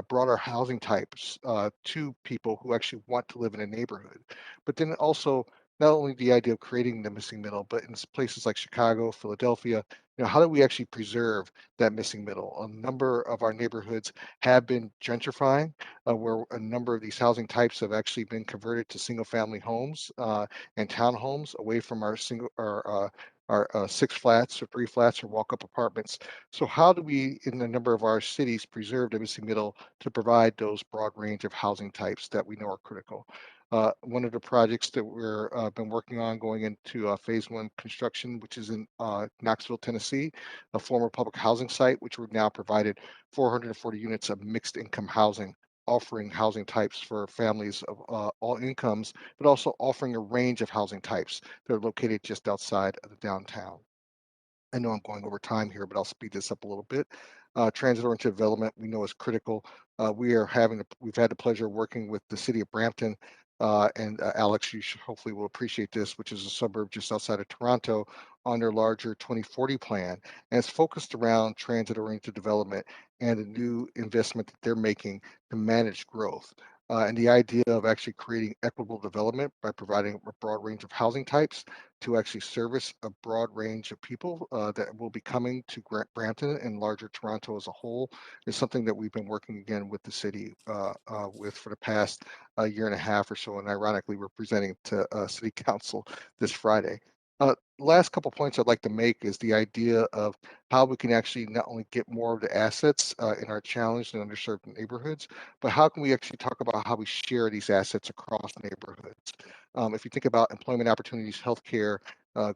S9: broader housing types to people who actually want to live in a neighborhood. But then also not only the idea of creating the missing middle, but in places like Chicago, Philadelphia, how do we actually preserve that missing middle? A number of our neighborhoods have been gentrifying, where a number of these housing types have actually been converted to single-family homes and townhomes away from our six flats or three flats or walk-up apartments. So how do we, in a number of our cities, preserve the missing middle to provide those broad range of housing types that we know are critical? One of the projects that we're been working on going into phase one construction, which is in Knoxville, Tennessee, a former public housing site, which we've now provided 440 units of mixed income housing, offering housing types for families of all incomes, but also offering a range of housing types that are located just outside of the downtown. I know I'm going over time here, but I'll speed this up a little bit. Transit-oriented development we know is critical. We've had the pleasure of working with the city of Brampton, and Alex, you hopefully will appreciate this, which is a suburb just outside of Toronto, on their larger 2040 plan, and it's focused around transit-oriented development and the new investment that they're making to manage growth. And the idea of actually creating equitable development by providing a broad range of housing types to actually service a broad range of people that will be coming to Brampton and larger Toronto as a whole is something that we've been working again with the city with for the past year and a half or so. And ironically, we're presenting to City Council this Friday. Last couple points I'd like to make is the idea of how we can actually not only get more of the assets in our challenged and underserved neighborhoods, but how can we actually talk about how we share these assets across neighborhoods? If you think about employment opportunities, healthcare,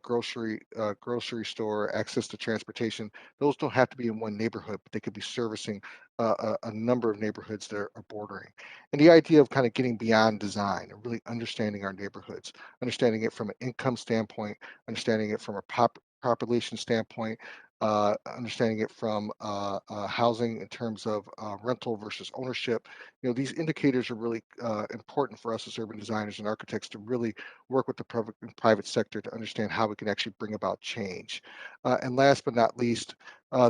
S9: grocery store, access to transportation, those don't have to be in one neighborhood, but they could be servicing a number of neighborhoods that are bordering. And the idea of kind of getting beyond design and really understanding our neighborhoods, understanding it from an income standpoint, understanding it from a population standpoint, understanding it from housing in terms of rental versus ownership. These indicators are really important for us as urban designers and architects to really work with the private sector to understand how we can actually bring about change. And last but not least,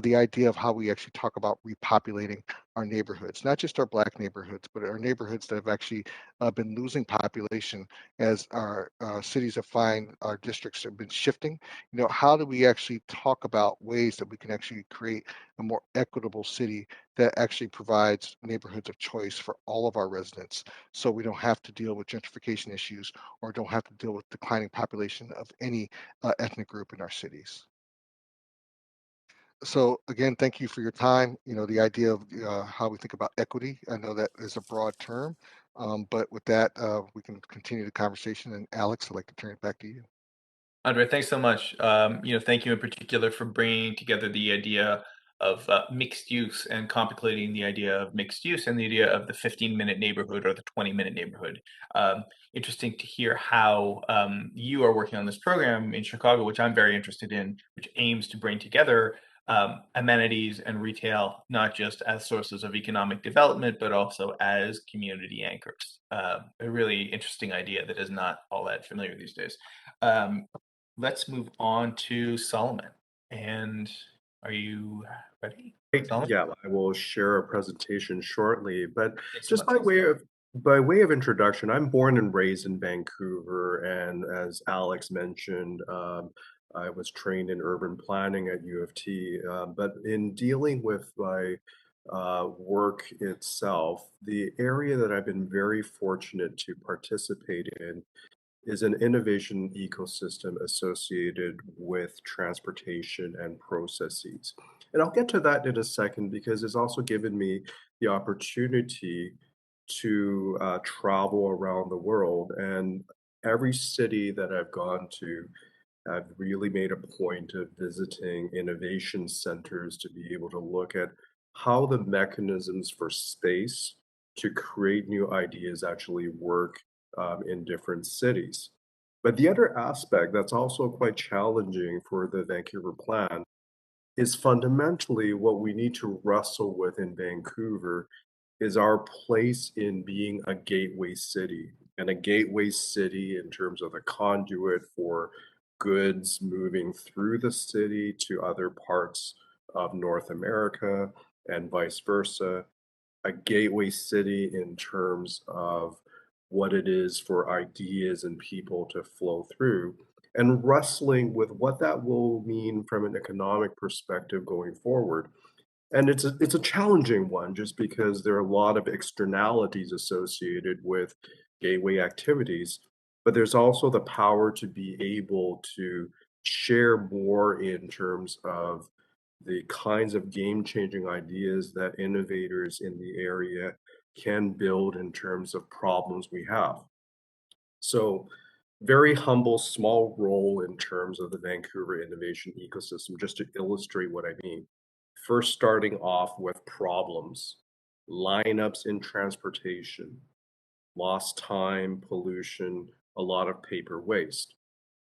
S9: the idea of how we actually talk about repopulating our neighborhoods, not just our Black neighborhoods, but our neighborhoods that have actually been losing population as our cities have our districts have been shifting. How do we actually talk about ways that we can actually create a more equitable city that actually provides neighborhoods of choice for all of our residents, so we don't have to deal with gentrification issues or don't have to deal with declining population of any ethnic group in our cities. So again, thank you for your time. The idea of how we think about equity, I know that is a broad term, but with that, we can continue the conversation. And Alex, I'd like to turn it back to you.
S6: Andre, thanks so much. Thank you in particular for bringing together the idea of mixed use and contemplating the idea of mixed use and the idea of the 15-minute neighborhood or the 20-minute neighborhood. Interesting to hear how you are working on this program in Chicago, which I'm very interested in, which aims to bring together amenities and retail, not just as sources of economic development, but also as community anchors. A really interesting idea that is not all that familiar these days. Let's move on to Solomon. And are you ready? Solomon?
S10: Yeah, I will share a presentation shortly, but
S6: Thanks so
S10: just
S6: much.
S10: by way of introduction, I'm born and raised in Vancouver, and as Alex mentioned, I was trained in urban planning at U of T. But in dealing with my work itself, the area that I've been very fortunate to participate in is an innovation ecosystem associated with transportation and processes. And I'll get to that in a second because it's also given me the opportunity to travel around the world. And every city that I've gone to, I've really made a point of visiting innovation centers to be able to look at how the mechanisms for space to create new ideas actually work in different cities. But the other aspect that's also quite challenging for the Vancouver plan is fundamentally what we need to wrestle with in Vancouver is our place in being a gateway city, and a gateway city in terms of a conduit for goods moving through the city to other parts of North America and vice versa, a gateway city in terms of what it is for ideas and people to flow through, and wrestling with what that will mean from an economic perspective going forward. And it's a challenging one just because there are a lot of externalities associated with gateway activities, but there's also the power to be able to share more in terms of the kinds of game-changing ideas that innovators in the area can build in terms of problems we have. So very humble, small role in terms of the Vancouver innovation ecosystem, just to illustrate what I mean. First, starting off with problems, lineups in transportation, lost time, pollution, a lot of paper waste.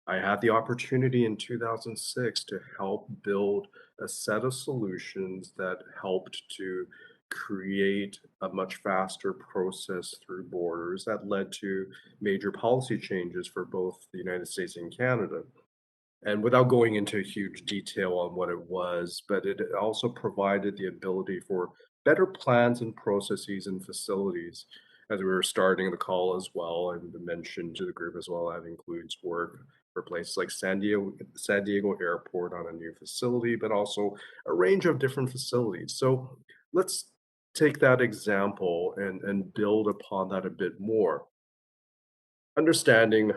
S10: I had the opportunity in 2006 to help build a set of solutions that helped to create a much faster process through borders that led to major policy changes for both the United States and Canada. And without going into huge detail on what it was, but it also provided the ability for better plans and processes and facilities. As we were starting the call as well, and mentioned to the group as well, that includes work for places like San Diego Airport on a new facility, but also a range of different facilities. So let's take that example and build upon that a bit more. Understanding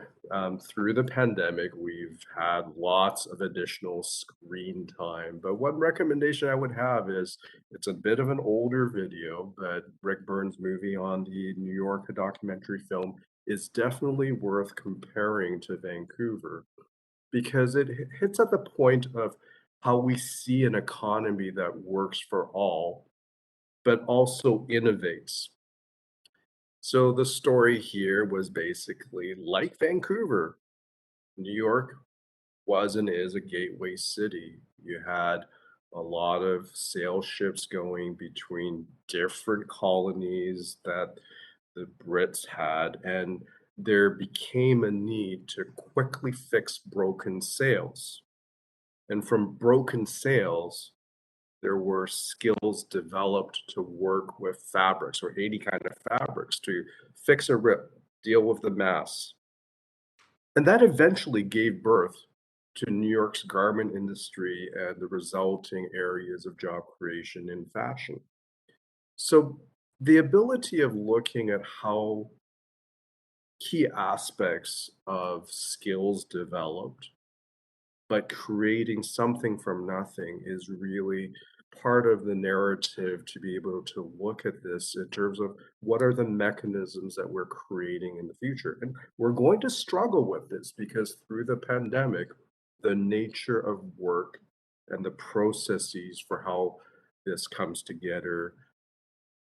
S10: through the pandemic, we've had lots of additional screen time. But one recommendation I would have is it's a bit of an older video, but Rick Burns' movie on the New York documentary film is definitely worth comparing to Vancouver because it hits at the point of how we see an economy that works for all, but also innovates. So the story here was basically like Vancouver, New York was and is a gateway city. You had a lot of sail ships going between different colonies that the Brits had, and there became a need to quickly fix broken sails. And from broken sails, there were skills developed to work with fabrics or 80 kind of fabrics to fix a rip, deal with the mass. And that eventually gave birth to New York's garment industry and the resulting areas of job creation in fashion. So the ability of looking at how key aspects of skills developed, but creating something from nothing is really part of the narrative to be able to look at this in terms of what are the mechanisms that we're creating in the future. And we're going to struggle with this because through the pandemic, the nature of work and the processes for how this comes together,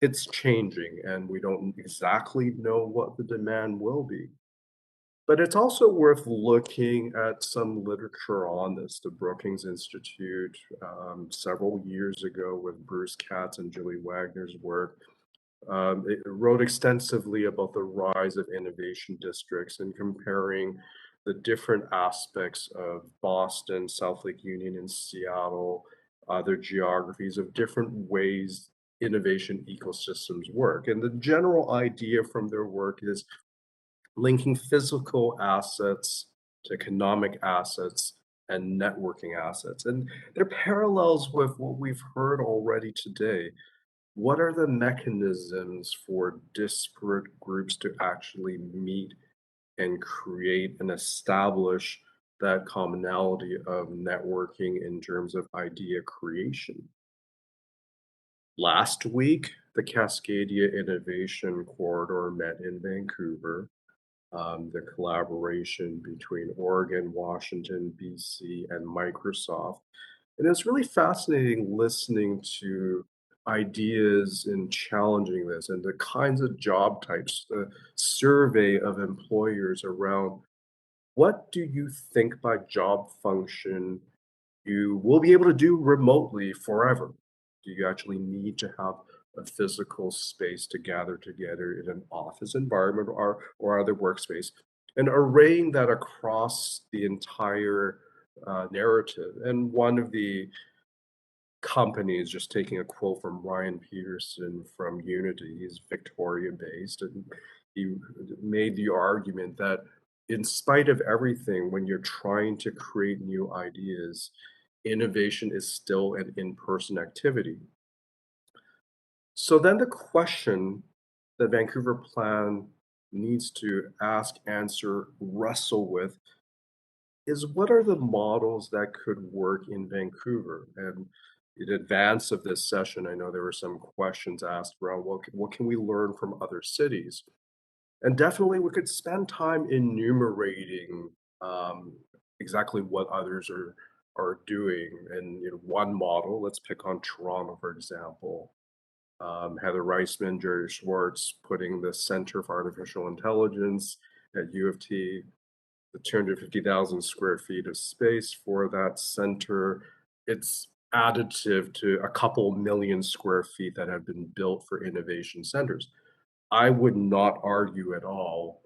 S10: it's changing and we don't exactly know what the demand will be. But it's also worth looking at some literature on this. The Brookings Institute, several years ago with Bruce Katz and Julie Wagner's work, it wrote extensively about the rise of innovation districts and comparing the different aspects of Boston, South Lake Union, and Seattle, other geographies of different ways innovation ecosystems work. And the general idea from their work is linking physical assets to economic assets and networking assets. And there are parallels with what we've heard already today. What are the mechanisms for disparate groups to actually meet and create and establish that commonality of networking in terms of idea creation? Last week, the Cascadia Innovation Corridor met in Vancouver. The collaboration between Oregon, Washington, BC, and Microsoft. And it's really fascinating listening to ideas in challenging this and the kinds of job types, the survey of employers around what do you think by job function you will be able to do remotely forever? Do you actually need to have a physical space to gather together in an office environment or other workspace? And arraying that across the entire narrative. And one of the companies, just taking a quote from Ryan Peterson from Unity, he's Victoria based, and he made the argument that in spite of everything, when you're trying to create new ideas, innovation is still an in-person activity. So then the question that Vancouver Plan needs to ask, answer, wrestle with is what are the models that could work in Vancouver? And in advance of this session, I know there were some questions asked around what can we learn from other cities? And definitely we could spend time enumerating exactly what others are doing. And one model, let's pick on Toronto, for example. Heather Reisman, Jerry Schwartz putting the Center for Artificial Intelligence at U of T, the 250,000 square feet of space for that center. It's additive to a couple million square feet that have been built for innovation centers. I would not argue at all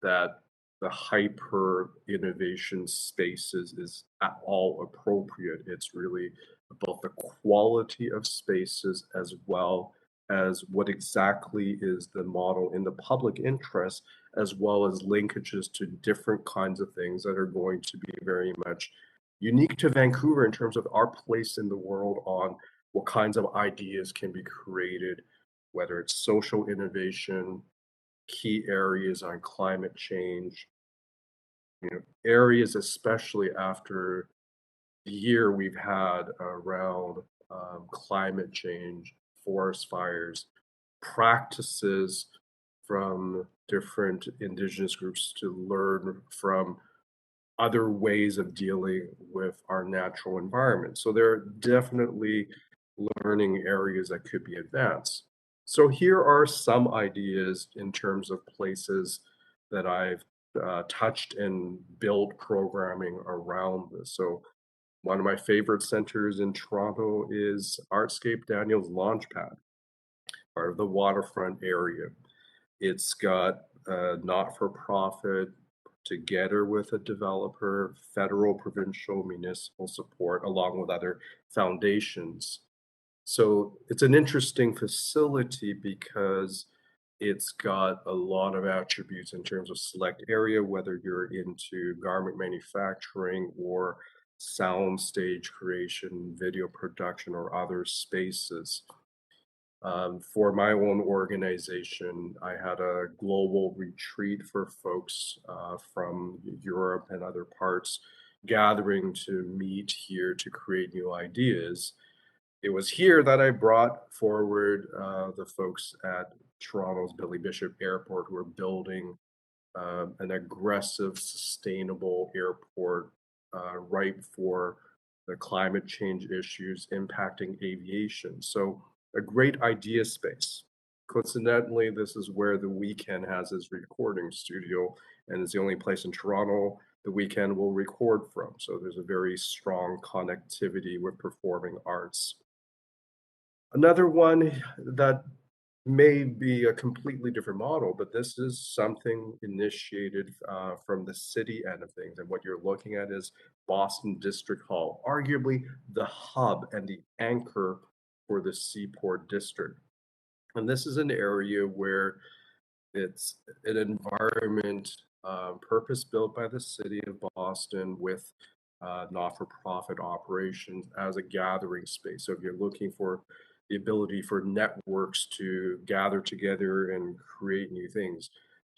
S10: that the hyper innovation spaces is at all appropriate. It's really about the quality of spaces as well as what exactly is the model in the public interest, as well as linkages to different kinds of things that are going to be very much unique to Vancouver in terms of our place in the world on what kinds of ideas can be created, whether it's social innovation, key areas on climate change, areas especially after the year we've had around climate change, forest fires, practices from different indigenous groups to learn from other ways of dealing with our natural environment. So there are definitely learning areas that could be advanced. So here are some ideas in terms of places that I've touched and built programming around this. So one of my favorite centers in Toronto is Artscape Daniels Launchpad, part of the waterfront area. It's got a not-for-profit together with a developer, federal, provincial, municipal support, along with other foundations. So it's an interesting facility because it's got a lot of attributes in terms of select area, whether you're into garment manufacturing or sound stage creation, video production, or other spaces. For my own organization, I had a global retreat for folks from Europe and other parts gathering to meet here to create new ideas. It was here that I brought forward the folks at Toronto's Billy Bishop Airport who are building an aggressive, sustainable airport ripe for the climate change issues impacting aviation. So a great idea space. Coincidentally, this is where The Weeknd has his recording studio, and it's the only place in Toronto The Weeknd will record from. So there's a very strong connectivity with performing arts. Another one that may be a completely different model, but this is something initiated from the city end of things. And what you're looking at is Boston District Hall, arguably the hub and the anchor for the Seaport District. And this is an area where it's an environment purpose-built by the city of Boston with not-for-profit operations as a gathering space. So if you're looking for the ability for networks to gather together and create new things,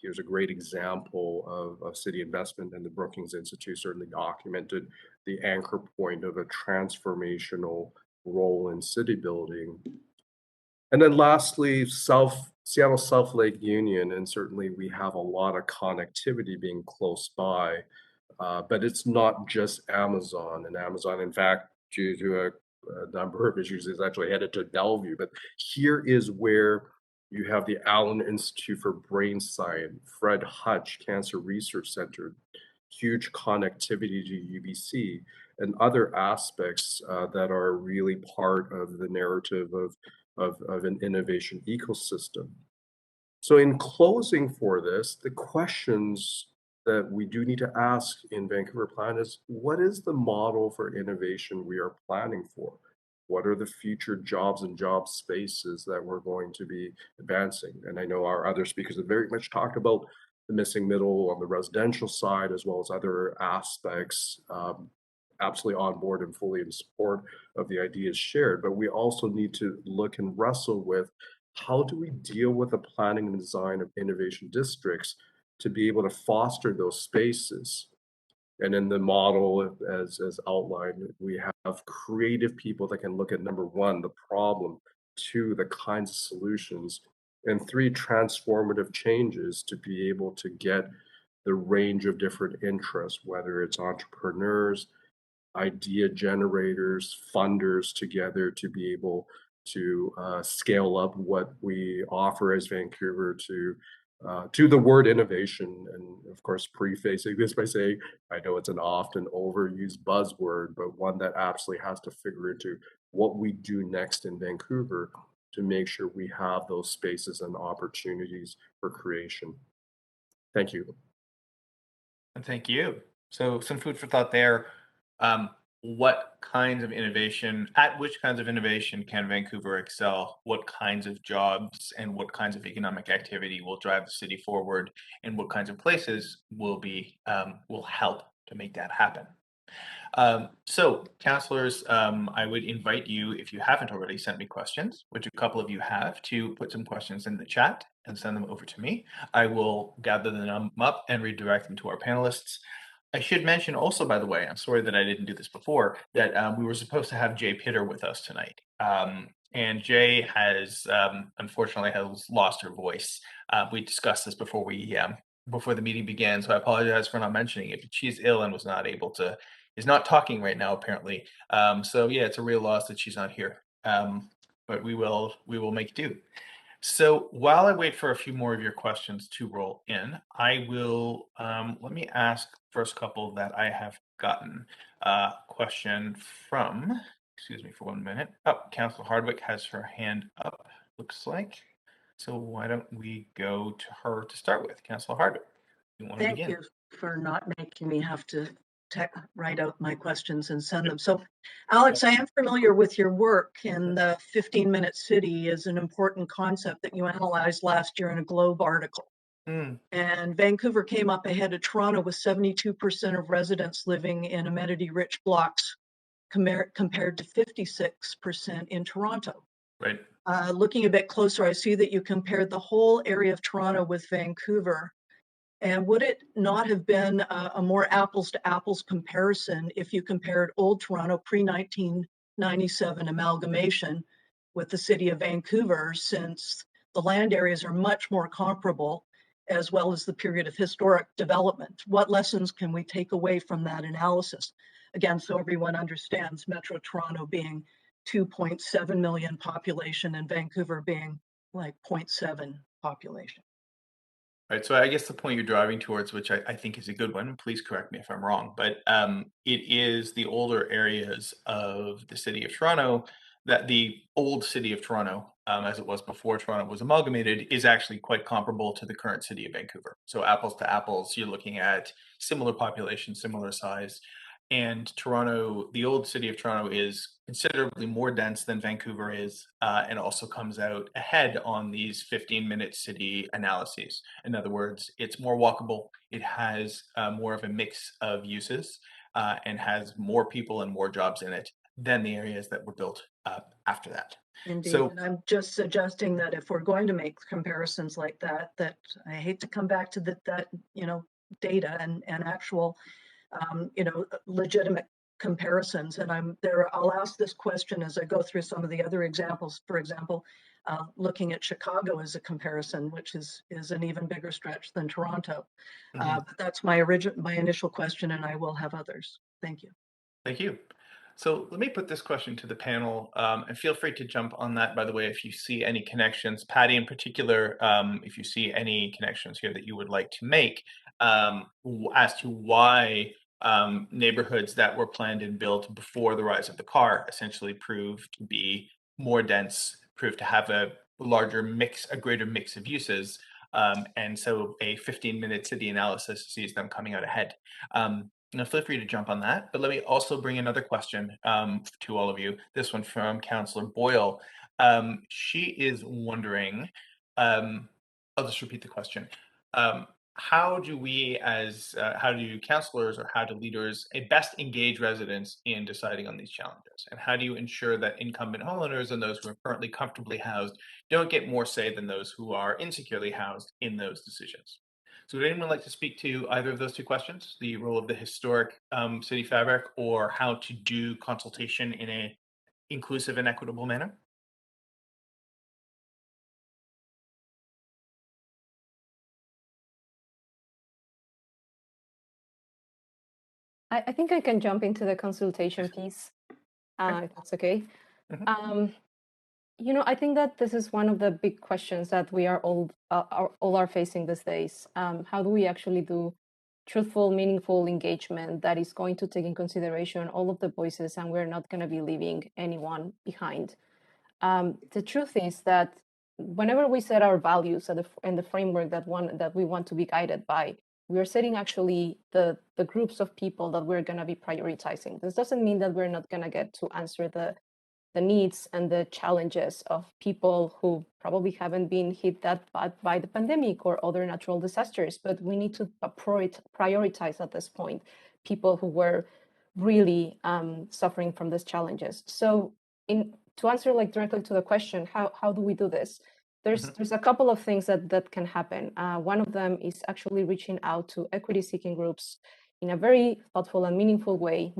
S10: here's a great example of city investment, and the Brookings Institute certainly documented the anchor point of a transformational role in city building. And then lastly, Seattle South Lake Union, and certainly we have a lot of connectivity being close by, but it's not just Amazon. And Amazon, in fact, due to a number of issues, is actually headed to Bellevue. But here is where you have the Allen Institute for Brain Science, Fred Hutch Cancer Research Center, huge connectivity to UBC, and other aspects that are really part of the narrative of an innovation ecosystem. So in closing for this, the questions that we do need to ask in Vancouver Plan is, what is the model for innovation we are planning for? What are the future jobs and job spaces that we're going to be advancing? And I know our other speakers have very much talked about the missing middle on the residential side, as well as other aspects. Absolutely on board and fully in support of the ideas shared, but we also need to look and wrestle with how do we deal with the planning and design of innovation districts to be able to foster those spaces. And in the model, as outlined, we have creative people that can look at, number one, the problem, two, the kinds of solutions, and three, transformative changes to be able to get the range of different interests, whether it's entrepreneurs, idea generators, funders together to be able to scale up what we offer as Vancouver to the word innovation. And of course, prefacing this by saying, I know it's an often overused buzzword, but one that absolutely has to figure into what we do next in Vancouver to make sure we have those spaces and opportunities for creation. Thank you.
S6: And thank you. So some food for thought there. What kinds of innovation, at which kinds of innovation can Vancouver excel? What kinds of jobs and what kinds of economic activity will drive the city forward? And what kinds of places will help to make that happen? So, councillors, I would invite you, if you haven't already sent me questions, which a couple of you have, to put some questions in the chat and send them over to me. I will gather them up and redirect them to our panelists. I should mention also, by the way, I'm sorry that I didn't do this before, that we were supposed to have Jay Pitter with us tonight. And Jay has, unfortunately, has lost her voice. We discussed this before the meeting began, so I apologize for not mentioning it. But she's ill and is not talking right now, apparently. So yeah, it's a real loss that she's not here. But we will make do. So while I wait for a few more of your questions to roll in, I will let me ask first couple that I have gotten. Question from, excuse me for 1 minute. Oh, Councilor Hardwick has her hand up, looks like. So why don't we go to her to start with? Councilor Hardwick, you want to
S5: Thank
S6: begin?
S5: you for not making me have to write out my questions and send them. So, Alex, I am familiar with your work, and the 15-minute city is an important concept that you analyzed last year in a Globe article.
S6: Mm,
S5: And Vancouver came up ahead of Toronto with 72% of residents living in amenity-rich blocks compared to 56% in Toronto.
S6: right.
S5: Looking a bit closer, I see that you compared the whole area of Toronto with Vancouver. And would it not have been a more apples to apples comparison if you compared Old Toronto pre-1997 amalgamation with the city of Vancouver, since the land areas are much more comparable, as well as the period of historic development? What lessons can we take away from that analysis? Again, so everyone understands, Metro Toronto being 2.7 million population and Vancouver being like 0.7 population.
S6: Right. So I guess the point you're driving towards, which I think is a good one, and please correct me if I'm wrong, but it is the older areas of the city of Toronto that the old city of Toronto, as it was before Toronto was amalgamated, is actually quite comparable to the current city of Vancouver. So apples to apples, you're looking at similar population, similar size. And Toronto, the old city of Toronto, is considerably more dense than Vancouver is, and also comes out ahead on these 15-minute city analyses. In other words, it's more walkable, it has more of a mix of uses, and has more people and more jobs in it than the areas that were built after that.
S5: Indeed,
S6: So,
S5: and I'm just suggesting that if we're going to make comparisons like that, that I hate to come back to that data and actual legitimate comparisons. And I'll ask this question as I go through some of the other examples. For example, looking at Chicago as a comparison, which is an even bigger stretch than Toronto. But that's my initial question, and I will have others. Thank you.
S6: thank you. So let me put this question to the panel, and feel free to jump on that, by the way, if you see any connections. Patty, in particular, if you see any connections here that you would like to make as to why neighborhoods that were planned and built before the rise of the car essentially proved to be more dense, proved to have a larger mix, a greater mix of uses. And so a 15-minute city analysis sees them coming out ahead. Now, feel free to jump on that, but let me also bring another question to all of you. This one from Councillor Boyle. She is wondering, I'll just repeat the question. How do we as, how do councillors or how do leaders best engage residents in deciding on these challenges? And how do you ensure that incumbent homeowners and those who are currently comfortably housed don't get more say than those who are insecurely housed in those decisions? So would anyone like to speak to either of those two questions, the role of the historic city fabric or how to do consultation in a inclusive and equitable manner?
S8: I think I can jump into the consultation piece, if that's okay. I think that this is one of the big questions that we are all facing these days. How do we actually do truthful, meaningful engagement that is going to take in consideration all of the voices, and we're not going to be leaving anyone behind? The truth is that whenever we set our values and the framework that we want to be guided by, we are setting actually the groups of people that we're going to be prioritizing. This doesn't mean that we're not going to get to answer the needs and the challenges of people who probably haven't been hit that bad by the pandemic or other natural disasters, but we need to prioritize at this point people who were really suffering from these challenges. So to answer directly to the question, how do we do this? There's a couple of things that can happen. One of them is actually reaching out to equity-seeking groups in a very thoughtful and meaningful way,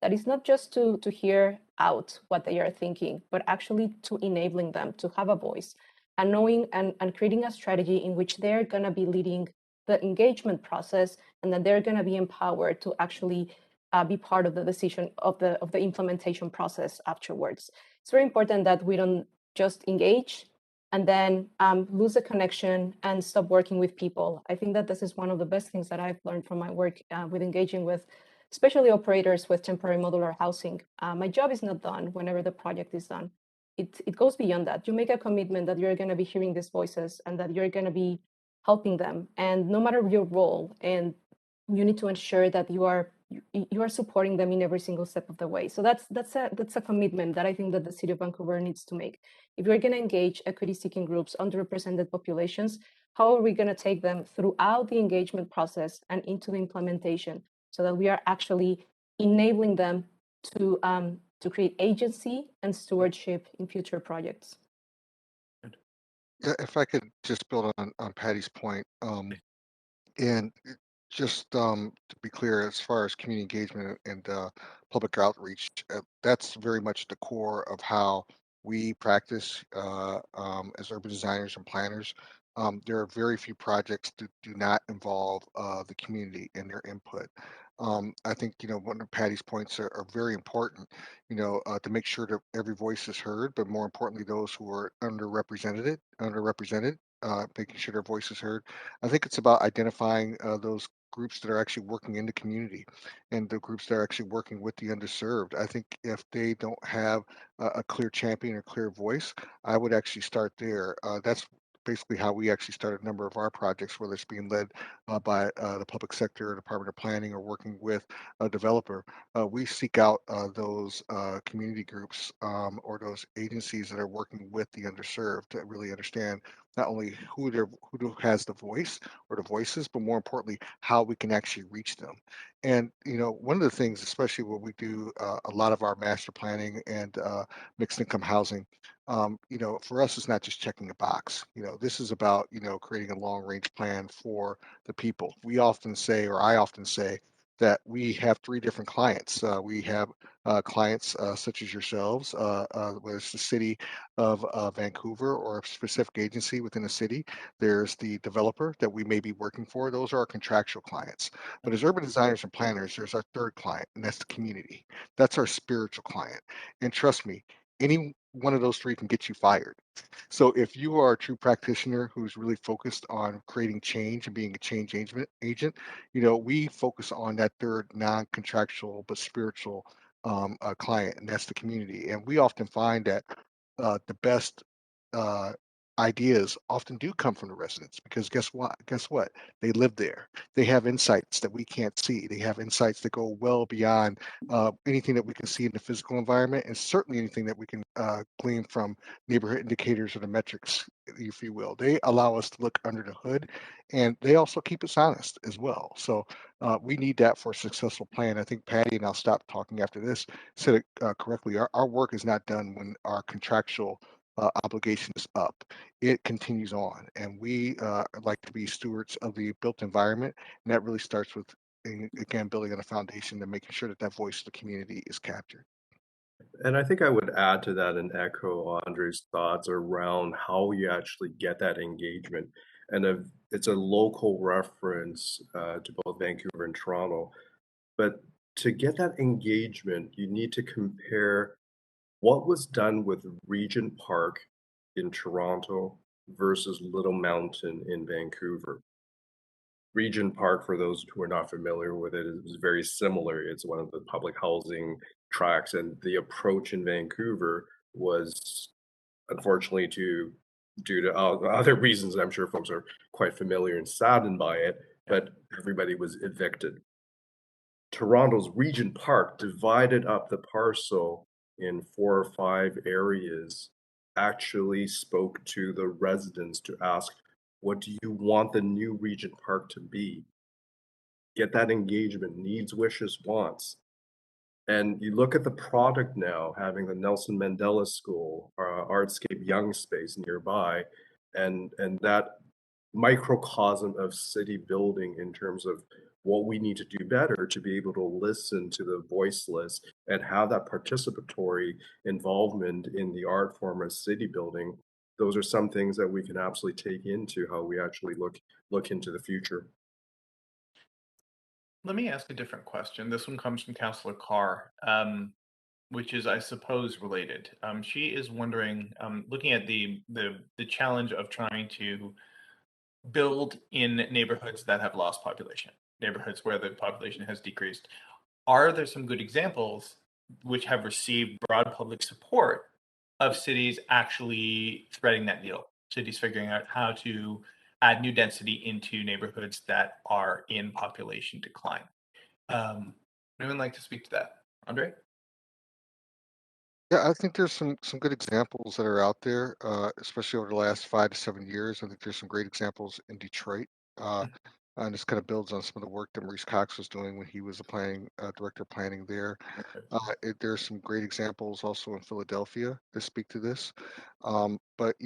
S8: that is not just to hear out what they are thinking, but actually to enabling them to have a voice and knowing and creating a strategy in which they're going to be leading the engagement process, and that they're going to be empowered to actually be part of the decision of the implementation process afterwards. It's very important that we don't just engage and then lose the connection and stop working with people. I think that this is one of the best things that I've learned from my work with engaging with, especially operators with temporary modular housing. My job is not done whenever the project is done. It goes beyond that. You make a commitment that you're going to be hearing these voices and that you're going to be helping them. And no matter your role, and you need to ensure that you are supporting them in every single step of the way. So that's a commitment that I think that the City of Vancouver needs to make. If we're going to engage equity-seeking groups, underrepresented populations, how are we going to take them throughout the engagement process and into the implementation so that we are actually enabling them to create agency and stewardship in future projects?
S9: Yeah, if I could just build on Patty's point, and just to be clear, as far as community engagement and public outreach, that's very much the core of how we practice as urban designers and planners. There are very few projects that do not involve the community and their input. I think, one of Patty's points are very important, to make sure that every voice is heard, but more importantly, those who are underrepresented, making sure their voice is heard. I think it's about identifying those groups that are actually working in the community and the groups that are actually working with the underserved. I think if they don't have a clear champion or clear voice, I would actually start there. That's basically how we actually started a number of our projects, whether it's being led by the public sector, Department of Planning, or working with a developer. We seek out those community groups or those agencies that are working with the underserved to really understand not only who has the voice or the voices, but more importantly, how we can actually reach them. And one of the things, especially when we do a lot of our master planning and mixed income housing, for us, it's not just checking a box. This is about creating a long range plan for the people. We often say, or I often say, that we have three different clients. We have clients such as yourselves, whether it's the city of Vancouver or a specific agency within a city. There's the developer that we may be working for. Those are our contractual clients. But as urban designers and planners, there's our third client, and that's the community. That's our spiritual client. And trust me, any one of those three can get you fired. So if you are a true practitioner who's really focused on creating change and being a change agent, we focus on that third non-contractual but spiritual client, and that's the community. And we often find that the best uh, ideas often do come from the residents because guess what? They live there. They have insights that we can't see. They have insights that go well beyond anything that we can see in the physical environment, and certainly anything that we can glean from neighborhood indicators or the metrics, if you will. They allow us to look under the hood, and they also keep us honest as well. So we need that for a successful plan. I think Patty, and I'll stop talking after this, said it correctly. Our work is not done when our contractual obligation is up. It continues on, and we like to be stewards of the built environment, and that really starts with, again, building on a foundation and making sure that that voice of the community is captured.
S10: And I think I would add to that and echo Andre's thoughts around how you actually get that engagement. And if it's a local reference to both Vancouver and Toronto, but to get that engagement, you need to compare what was done with Regent Park in Toronto versus Little Mountain in Vancouver. Regent Park, for those who are not familiar with it, is very similar. It's one of the public housing tracks, and the approach in Vancouver was, unfortunately, due to other reasons, I'm sure folks are quite familiar and saddened by it, but everybody was evicted. Toronto's Regent Park divided up the parcel in 4 or 5 areas, actually spoke to the residents to ask, what do you want the new Regent Park to be? Get that engagement, needs, wishes, wants. And you look at the product now, having the Nelson Mandela School, Artscape Young Space nearby, and that microcosm of city building in terms of what we need to do better to be able to listen to the voiceless and have that participatory involvement in the art form of city building. Those are some things that we can absolutely take into how we actually look into the future.
S6: Let me ask a different question. This one comes from Councillor Carr. which is, I suppose, related. She is wondering, looking at the challenge of trying to build in neighborhoods that have lost population, neighborhoods where the population has decreased. Are there some good examples which have received broad public support of cities actually threading that needle? Cities figuring out how to add new density into neighborhoods that are in population decline. Anyone like to speak to that? Andre?
S9: Yeah, I think there's some good examples that are out there, especially over the last 5 to 7 years. I think there's some great examples in Detroit, uh, and this kind of builds on some of the work that Maurice Cox was doing when he was the planning director of planning there. There's some great examples also in Philadelphia that speak to this. But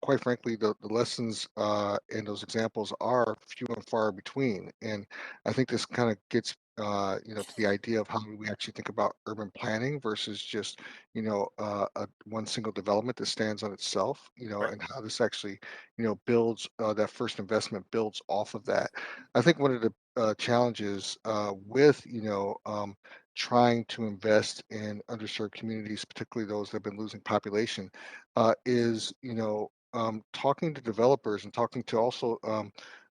S9: quite frankly, the lessons and those examples are few and far between. And I think this kind of gets to the idea of how we actually think about urban planning versus just one single development that stands on itself.
S6: Right.
S9: And how this actually builds that first investment builds off of that. I think one of the challenges with trying to invest in underserved communities, particularly those that have been losing population, is talking to developers and talking to also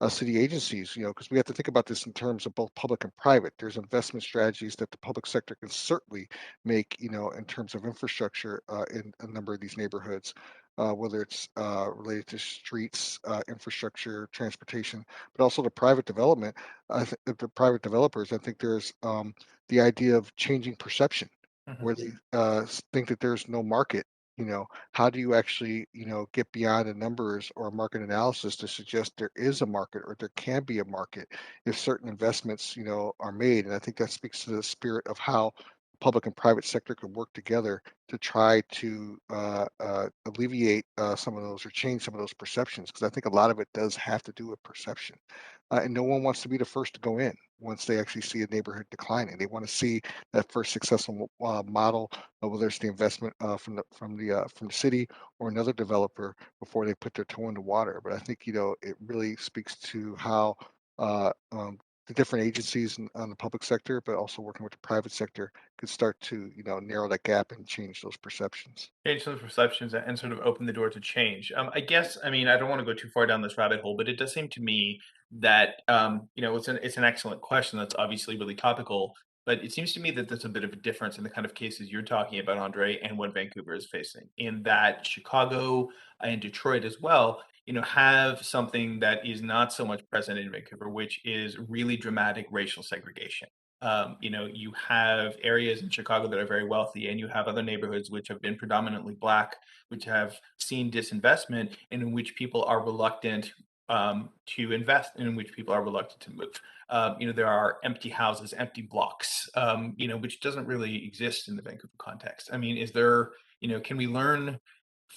S9: city agencies, because we have to think about this in terms of both public and private. There's investment strategies that the public sector can certainly make, in terms of infrastructure in a number of these neighborhoods, whether it's related to streets, infrastructure, transportation, but also the private development. The private developers, I think there's the idea of changing perception, where they think that there's no market. How do you actually, get beyond the numbers or market analysis to suggest there is a market or there can be a market if certain investments, are made? And I think that speaks to the spirit of how public and private sector can work together to try to alleviate some of those or change some of those perceptions, because I think a lot of it does have to do with perception. And no one wants to be the first to go in once they actually see a neighborhood declining. They want to see that first successful model, whether it's the investment from the city or another developer, before they put their toe in the water. But I think it really speaks to how the different agencies on the public sector, but also working with the private sector, could start to narrow that gap and change those perceptions.
S6: Change those perceptions and sort of open the door to change. I guess, I mean, I don't want to go too far down this rabbit hole, but it does seem to me that it's an excellent question that's obviously really topical. But it seems to me that there's a bit of a difference in the kind of cases you're talking about, Andre, and what Vancouver is facing. In that Chicago and Detroit as well, have something that is not so much present in Vancouver, which is really dramatic racial segregation. You have areas in Chicago that are very wealthy, and you have other neighborhoods which have been predominantly Black, which have seen disinvestment, and in which people are reluctant to invest, and in which people are reluctant to move. There are empty houses, empty blocks, which doesn't really exist in the Vancouver context. I mean, can we learn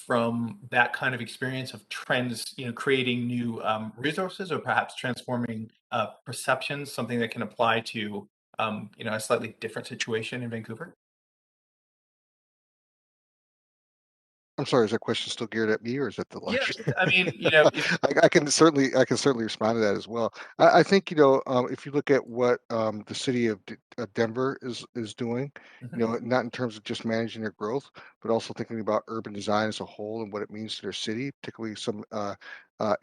S6: from that kind of experience of trends, creating new resources, or perhaps transforming perceptions, something that can apply to a slightly different situation in Vancouver?
S9: I'm sorry, is that question still geared at me, or is that the
S6: Yeah,
S9: lecture?
S6: I mean,
S9: I can certainly respond to that as well. I think if you look at what the city of Denver is doing, not in terms of just managing their growth, but also thinking about urban design as a whole and what it means to their city, particularly some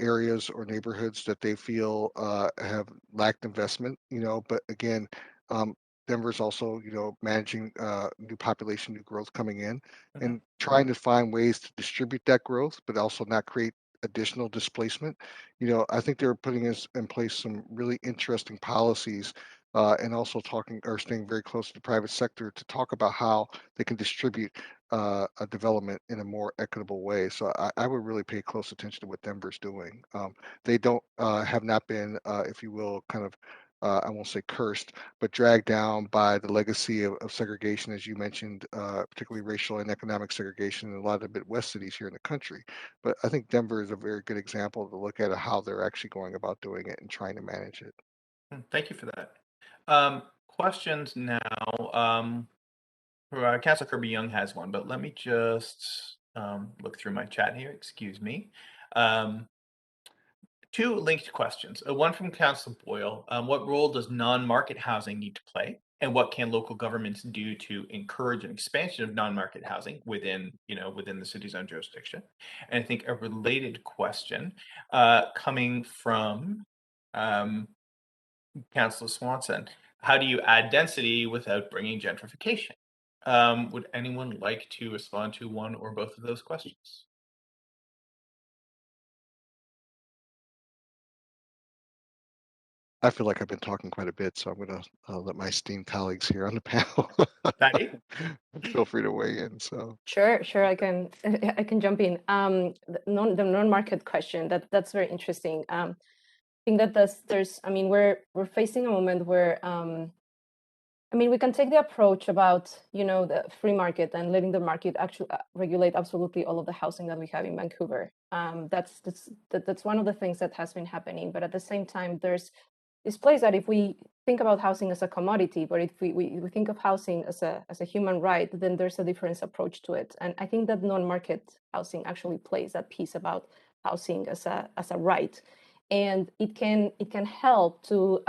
S9: areas or neighborhoods that they feel have lacked investment. But again, Denver's also, managing new population, new growth coming in, and trying to find ways to distribute that growth, but also not create additional displacement. I think they're putting in place some really interesting policies, and also talking or staying very close to the private sector to talk about how they can distribute a development in a more equitable way. So I would really pay close attention to what Denver's doing. They don't have not been, if you will, kind of I won't say cursed, but dragged down by the legacy of segregation, as you mentioned, particularly racial and economic segregation in a lot of the Midwest cities here in the country. But I think Denver is a very good example to look at how they're actually going about doing it and trying to manage it.
S6: Thank you for that. Questions now. Councilor Kirby-Yung has one, but let me just look through my chat here. Excuse me. Two linked questions. One from Councilor Boyle. What role does non-market housing need to play and what can local governments do to encourage an expansion of non-market housing within, within the city's own jurisdiction. And I think a related question coming from Councillor Swanson, how do you add density without bringing gentrification? Would anyone like to respond to one or both of those questions?
S9: I feel like I've been talking quite a bit, so I'm going to let my esteemed colleagues here on the panel
S6: Patty?
S9: feel free to weigh in. So
S8: Sure, I can I can jump in. The non-market question, that's very interesting. I think that there's I mean we're facing a moment where I mean we can take the approach about the free market and letting the market actually regulate absolutely all of the housing that we have in Vancouver. That's one of the things that has been happening. But at the same time, there's this place that if we think about housing as a commodity, but if we think of housing as a human right, then there's a different approach to it. And I think that non-market housing actually plays that piece about housing as a right, and it can help to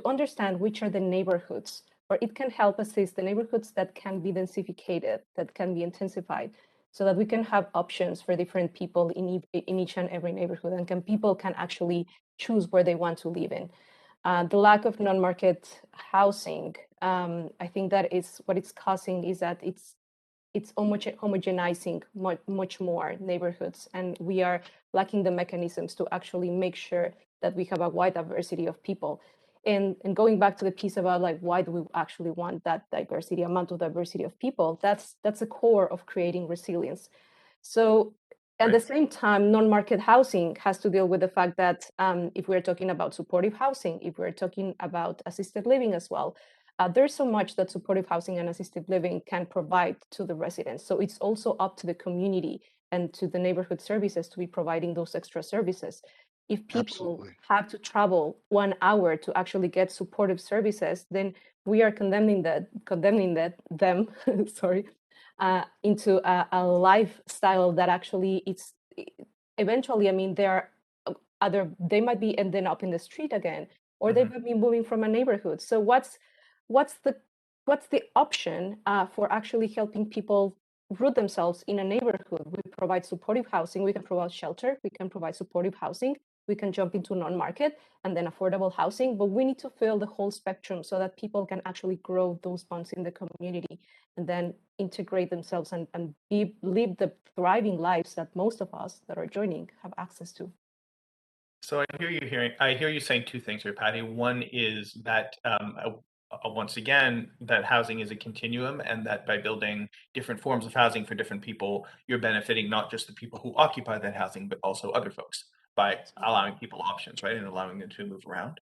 S8: understand which are the neighborhoods, or it can help assist the neighborhoods that can be densified, that can be intensified, so that we can have options for different people in each and every neighborhood, and people can actually choose where they want to live in. The lack of non-market housing, I think that is what it's causing is that it's homogenizing much more neighborhoods, and we are lacking the mechanisms to actually make sure that we have a wide diversity of people. And going back to the piece about like why do we actually want that amount of diversity of people, that's the core of creating resilience. So at the same time, non-market housing has to deal with the fact that if we're talking about supportive housing, if we're talking about assisted living as well, there's so much that supportive housing and assisted living can provide to the residents. So it's also up to the community and to the neighborhood services to be providing those extra services. If people have to travel 1 hour to actually get supportive services, then we are condemning them sorry, into a lifestyle that actually it's eventually, I mean, they might be ending up in the street again, or they might be moving from a neighborhood. So what's the option for actually helping people root themselves in a neighborhood? We provide supportive housing, we can provide shelter, we can provide supportive housing, we can jump into non-market and then affordable housing, but we need to fill the whole spectrum so that people can actually grow those bonds in the community and then integrate themselves and live the thriving lives that most of us that are joining have access to.
S6: So I hear you saying two things here, Patty. One is that once again, that housing is a continuum, and that by building different forms of housing for different people, you're benefiting not just the people who occupy that housing, but also other folks by allowing people options, right, and allowing them to move around.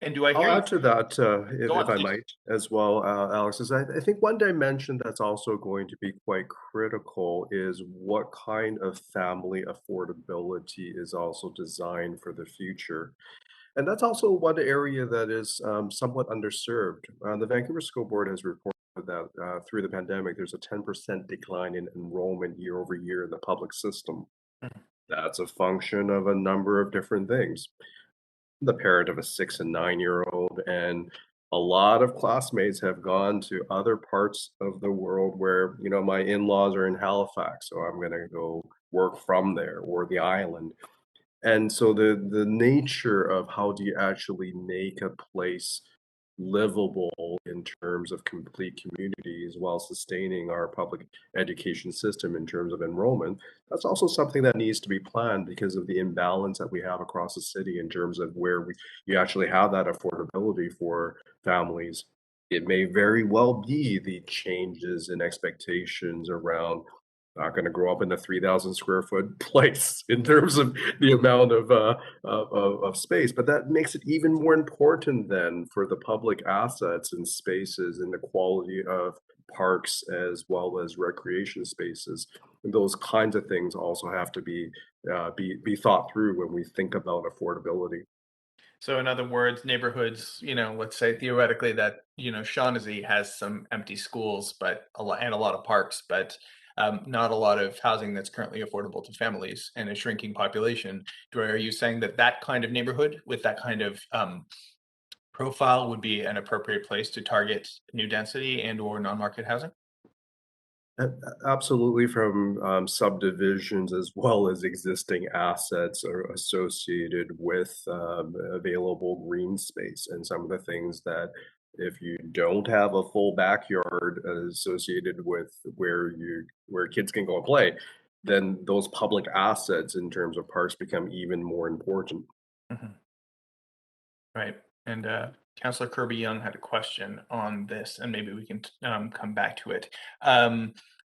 S6: And do I hear
S10: I'll
S6: you?
S10: add to that,
S6: Go on,
S10: if I
S6: please.
S10: might, as well, Alex. Is I think one dimension that's also going to be quite critical is what kind of family affordability is also designed for the future. And that's also one area that is somewhat underserved. The Vancouver School Board has reported that through the pandemic, there's a 10% decline in enrollment year over year in the public system. That's a function of a number of different things. The parent of a 6 and 9-year-old, and a lot of classmates have gone to other parts of the world where, my in-laws are in Halifax, so I'm going to go work from there, or the island. And so the nature of how do you actually make a place livable in terms of complete communities while sustaining our public education system in terms of enrollment, that's also something that needs to be planned because of the imbalance that we have across the city in terms of where you actually have that affordability for families. It may very well be the changes in expectations around not going to grow up in a 3,000 square foot place in terms of the amount of space, but that makes it even more important then for the public assets and spaces and the quality of parks as well as recreation spaces. And those kinds of things also have to be thought through when we think about affordability.
S6: So in other words, neighborhoods, let's say theoretically that, Shaughnessy has some empty schools, but a lot of parks, but not a lot of housing that's currently affordable to families and a shrinking population. Are you saying that kind of neighborhood with that kind of profile would be an appropriate place to target new density and or non-market housing?
S10: Absolutely, from subdivisions as well as existing assets are associated with available green space. And some of the things that if you don't have a full backyard associated with where kids can go and play, then those public assets in terms of parks become even more important.
S6: Mhm. Right. And Councillor Kirby Young had a question on this, and maybe we can come back to it.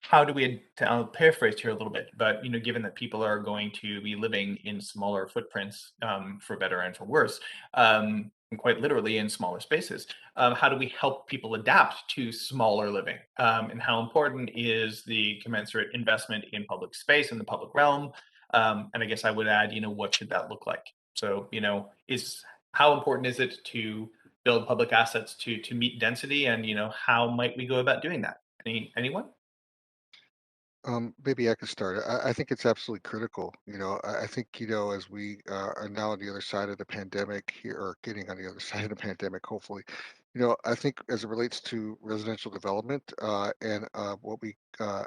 S6: How do we, I'll paraphrase here a little bit, but given that people are going to be living in smaller footprints, for better and for worse, and quite literally in smaller spaces, how do we help people adapt to smaller living? And how important is the commensurate investment in public space in the public realm? And I guess I would add, what should that look like? So, how important is it to build public assets to meet density, and how might we go about doing that? Anyone?
S9: Maybe I could start. I think it's absolutely critical. I think, as we are now on the other side of the pandemic here, or getting on the other side of the pandemic, hopefully, I think as it relates to residential development and what we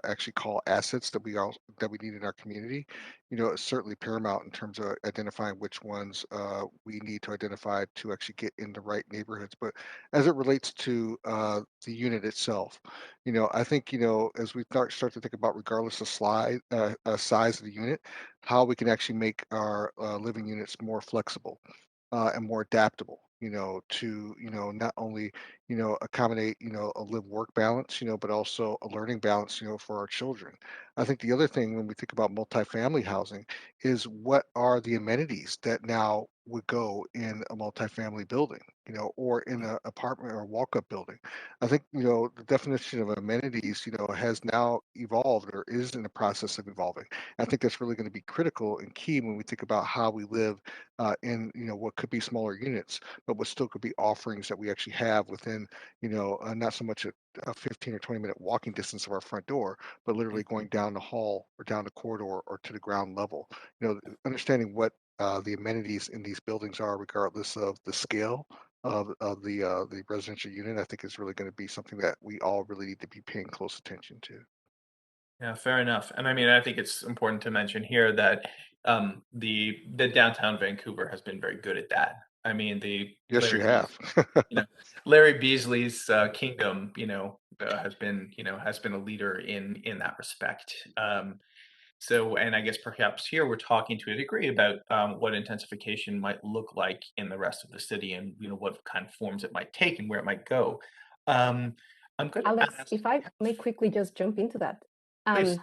S9: actually call assets that we need in our community, it's certainly paramount in terms of identifying which ones we need to identify to actually get in the right neighborhoods. But as it relates to the unit itself, I think, as we start to think about, regardless of size of the unit, how we can actually make our living units more flexible and more adaptable, to, not only, accommodate, a live work balance, but also a learning balance, for our children. I think the other thing when we think about multifamily housing is what are the amenities that now would go in a multifamily building, or in an apartment or walk-up building. I think, the definition of amenities, has now evolved or is in the process of evolving. I think that's really going to be critical and key when we think about how we live in, what could be smaller units, but what still could be offerings that we actually have within, not so much a 15 or 20-minute walking distance of our front door, but literally going down the hall or down the corridor or to the ground level. Understanding what the amenities in these buildings are, regardless of the scale of the residential unit, I think is really going to be something that we all really need to be paying close attention to.
S6: Yeah, fair enough. And I mean, I think it's important to mention here that the downtown Vancouver has been very good at that. I mean, the
S9: Yes, you
S6: Larry
S9: have.
S6: Larry Beasley's kingdom, has been a leader in that respect. So, and I guess perhaps here we're talking to a degree about what intensification might look like in the rest of the city, and what kind of forms it might take and where it might go. Um, I'm going to
S8: Alex,
S6: ask,
S8: if I may quickly just jump into that.
S6: please.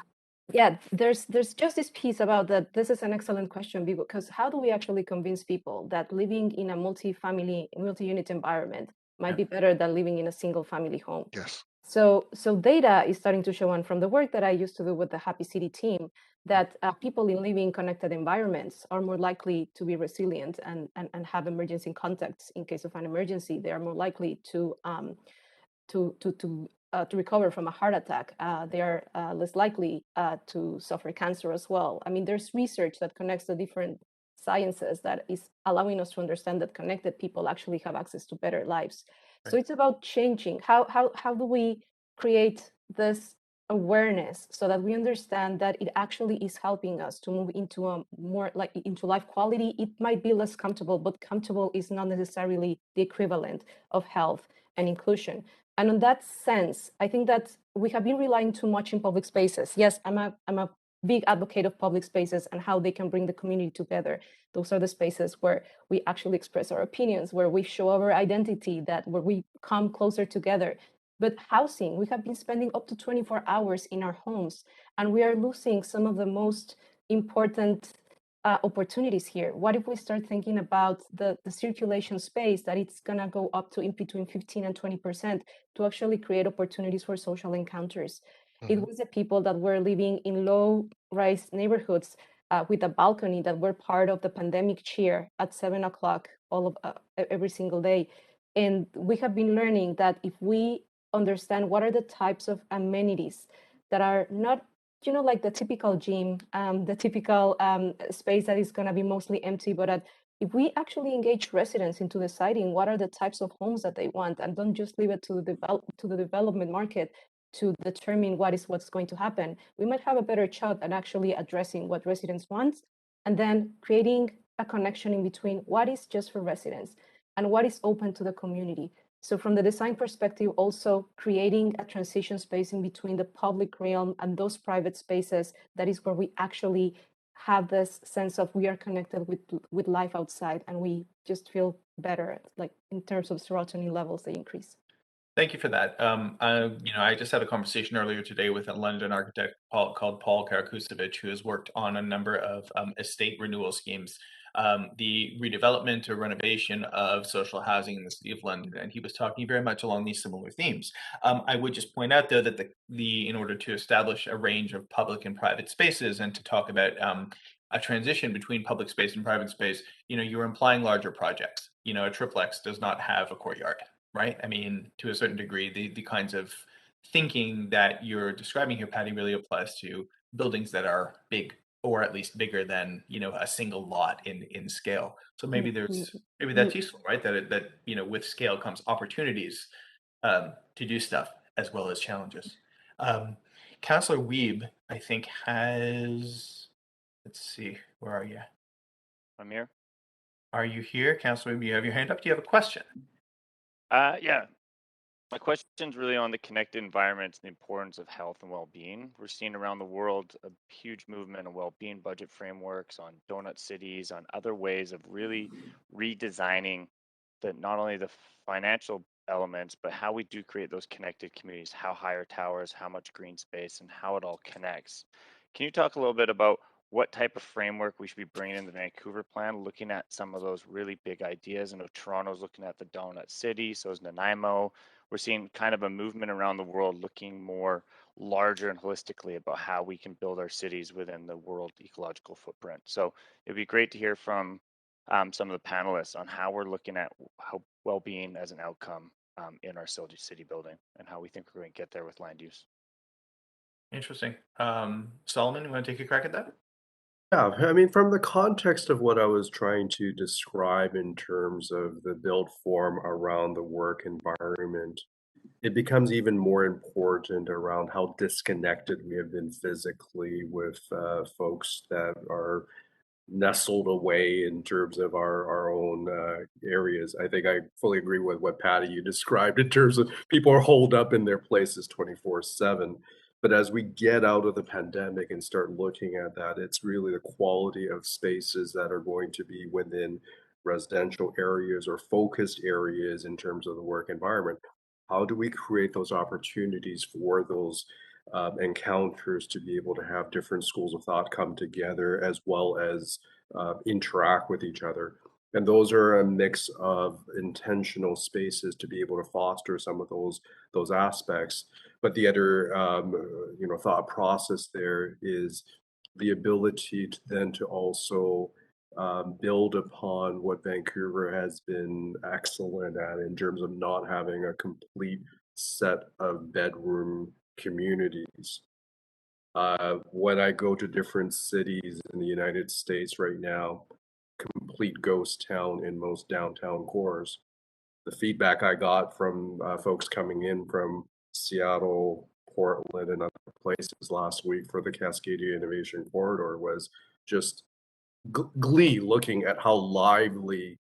S8: Yeah, there's just this piece about that. This is an excellent question, because how do we actually convince people that living in a multi-unit environment might
S6: Yeah.
S8: be better than living in a single family home?
S9: Yes.
S8: So data is starting to show, and from the work that I used to do with the Happy City team, that people in living connected environments are more likely to be resilient and have emergency contacts in case of an emergency. They are more likely to recover from a heart attack. They are less likely to suffer cancer as well. I mean, there's research that connects the different sciences that is allowing us to understand that connected people actually have access to better lives. So it's about changing. How do we create this awareness so that we understand that it actually is helping us to move into a more like into life quality? It might be less comfortable, but comfortable is not necessarily the equivalent of health and inclusion. And in that sense, I think that we have been relying too much in public spaces. Yes, I'm a big advocate of public spaces and how they can bring the community together. Those are the spaces where we actually express our opinions, where we show our identity, where we come closer together. But housing, we have been spending up to 24 hours in our homes, and we are losing some of the most important opportunities here. What if we start thinking about the circulation space, that it's gonna go up to in between 15 and 20% to actually create opportunities for social encounters? It was the people that were living in low-rise neighborhoods with a balcony that were part of the pandemic cheer at 7 o'clock every single day. And we have been learning that if we understand what are the types of amenities that are not like the typical gym, the typical space that is going to be mostly empty, but if we actually engage residents into deciding what are the types of homes that they want and don't just leave it to the development market to determine what's going to happen, we might have a better shot at actually addressing what residents want and then creating a connection in between what is just for residents and what is open to the community. So from the design perspective, also creating a transition space in between the public realm and those private spaces, that is where we actually have this sense of we are connected with life outside and we just feel better, like in terms of serotonin levels, they increase.
S6: Thank you for that. I just had a conversation earlier today with a London architect called Paul Karakusevich, who has worked on a number of estate renewal schemes, the redevelopment or renovation of social housing in the city of London, and he was talking very much along these similar themes. I would just point out, though, that in order to establish a range of public and private spaces and to talk about a transition between public space and private space, you're implying larger projects. A triplex does not have a courtyard. Right? I mean, to a certain degree, the kinds of thinking that you're describing here, Patty, really applies to buildings that are big, or at least bigger than a single lot in scale. So maybe that's useful, right? That with scale comes opportunities to do stuff as well as challenges. Councillor Wiebe, I think, has. Let's see, where are you?
S11: I'm here.
S6: Are you here, Councillor Wiebe? You have your hand up. Do you have a question?
S11: Yeah. My question's really on the connected environments and the importance of health and well-being. We're seeing around the world a huge movement on well-being budget frameworks, on donut cities, on other ways of really redesigning not only the financial elements, but how we do create those connected communities, how higher towers, how much green space, and how it all connects. Can you talk a little bit about what type of framework we should be bringing in the Vancouver plan, looking at some of those really big ideas? I know Toronto's looking at the donut city, so is Nanaimo. We're seeing kind of a movement around the world looking more larger and holistically about how we can build our cities within the world ecological footprint. So it'd be great to hear from some of the panelists on how we're looking at how well-being as an outcome in our city building and how we think we're going to get there with land use.
S6: Interesting. Solomon, you want to take a crack at that?
S10: Yeah, I mean, from the context of what I was trying to describe in terms of the built form around the work environment, it becomes even more important around how disconnected we have been physically with folks that are nestled away in terms of our own areas. I think I fully agree with what Patty you described in terms of people are holed up in their places 24/7. But as we get out of the pandemic and start looking at that, it's really the quality of spaces that are going to be within residential areas or focused areas in terms of the work environment. How do we create those opportunities for those encounters to be able to have different schools of thought come together as well as interact with each other? And those are a mix of intentional spaces to be able to foster some of those aspects. But the other thought process there is the ability to then to also build upon what Vancouver has been excellent at in terms of not having a complete set of bedroom communities. When I go to different cities in the United States right now, complete ghost town in most downtown cores. The feedback I got from folks coming in from Seattle, Portland, and other places last week for the Cascadia Innovation Corridor was just glee looking at how lively,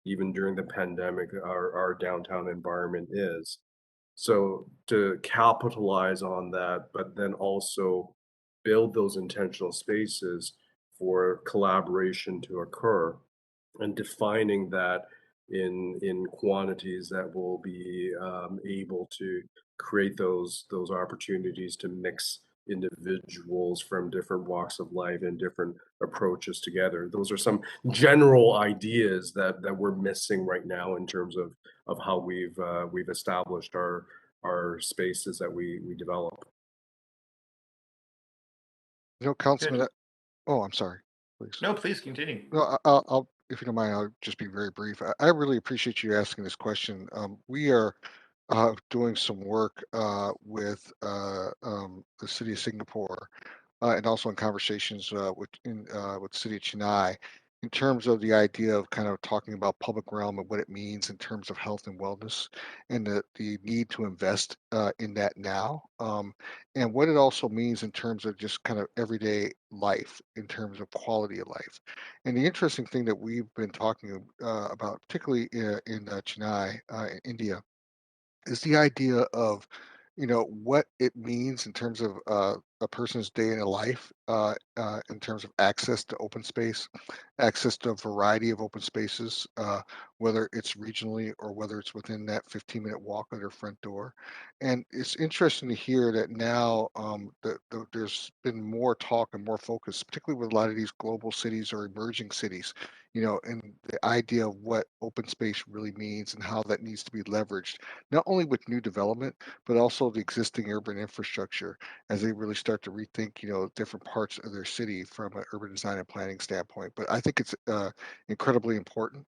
S10: even during the pandemic, our downtown environment is. So to capitalize on that, but then also build those intentional spaces for collaboration to occur and defining that in quantities that will be able to create those opportunities to mix individuals from different walks of life and different approaches together. Those are some general ideas that we're missing right now in terms of how we've established our spaces that we develop.
S9: Councilman. Oh, I'm sorry. Please.
S6: No, please continue.
S9: No, I'll if you don't mind, I'll just be very brief. I really appreciate you asking this question. We are doing some work with the city of Singapore and also in conversations with the city of Chennai in terms of the idea of kind of talking about public realm and what it means in terms of health and wellness, and the need to invest in that now, and what it also means in terms of just kind of everyday life, in terms of quality of life. And the interesting thing that we've been talking about, particularly in Chennai, in India, is the idea of, what it means in terms of a person's day in a life, in terms of access to open space, access to a variety of open spaces, whether it's regionally or whether it's within that 15-minute walk of their front door. And it's interesting to hear that now, there's been more talk and more focus, particularly with a lot of these global cities or emerging cities, and the idea of what open space really means and how that needs to be leveraged, not only with new development, but also the existing urban infrastructure as they really start to rethink, different parts of their city from an urban design and planning standpoint. But I think it's incredibly important.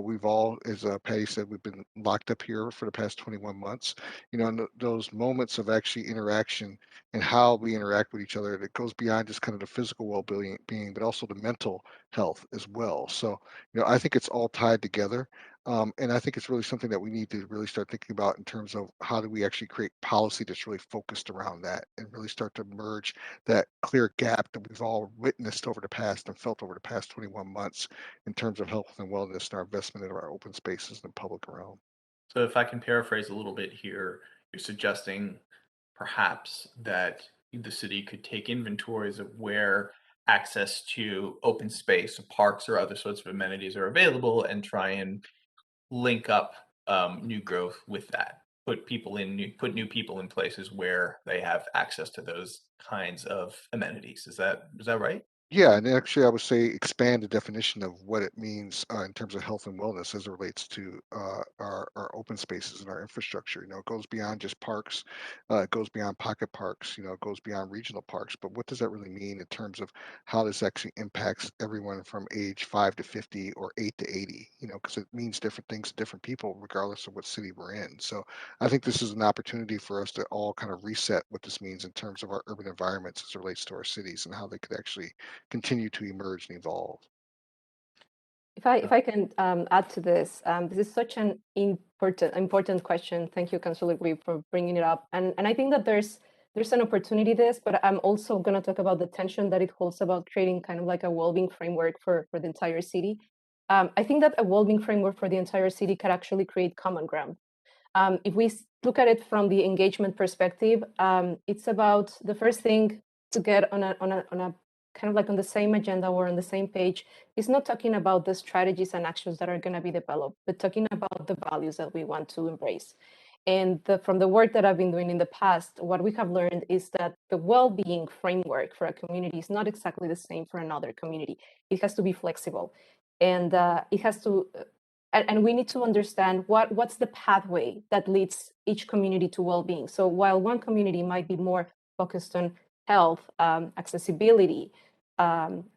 S9: We've all, as Patty said, we've been locked up here for the past 21 months. And those moments of actually interaction and how we interact with each other, that goes beyond just kind of the physical well-being, but also the mental health as well. So, I think it's all tied together. And I think it's really something that we need to really start thinking about in terms of how do we actually create policy that's really focused around that and really start to merge that clear gap that we've all witnessed over the past and felt over the past 21 months in terms of health and wellness and our investment in our open spaces and the public realm.
S6: So if I can paraphrase a little bit here, you're suggesting perhaps that the city could take inventories of where access to open space, parks, or other sorts of amenities are available and try and link up new growth with that. Put new people in places where they have access to those kinds of amenities. Is that right?
S9: Yeah, and actually, I would say expand the definition of what it means in terms of health and wellness as it relates to our open spaces and our infrastructure. It goes beyond just parks, it goes beyond pocket parks, it goes beyond regional parks. But what does that really mean in terms of how this actually impacts everyone from age 5 to 50 or 8 to 80? Because it means different things to different people, regardless of what city we're in. So I think this is an opportunity for us to all kind of reset what this means in terms of our urban environments as it relates to our cities and how they could actually continue to emerge and evolve.
S8: If I can add to this, this is such an important question. Thank you, Councillor Grebe, for bringing it up. And I think that there's an opportunity this, but I'm also going to talk about the tension that it holds about creating kind of like a well-being framework for the entire city. I think that a well-being framework for the entire city could actually create common ground. If we look at it from the engagement perspective, it's about the first thing to get on a kind of like on the same agenda or on the same page is not talking about the strategies and actions that are going to be developed, but talking about the values that we want to embrace. And from the work that I've been doing in the past, what we have learned is that the well-being framework for a community is not exactly the same for another community. It has to be flexible, and it has to. And we need to understand what's the pathway that leads each community to well-being. So while one community might be more focused on health, accessibility,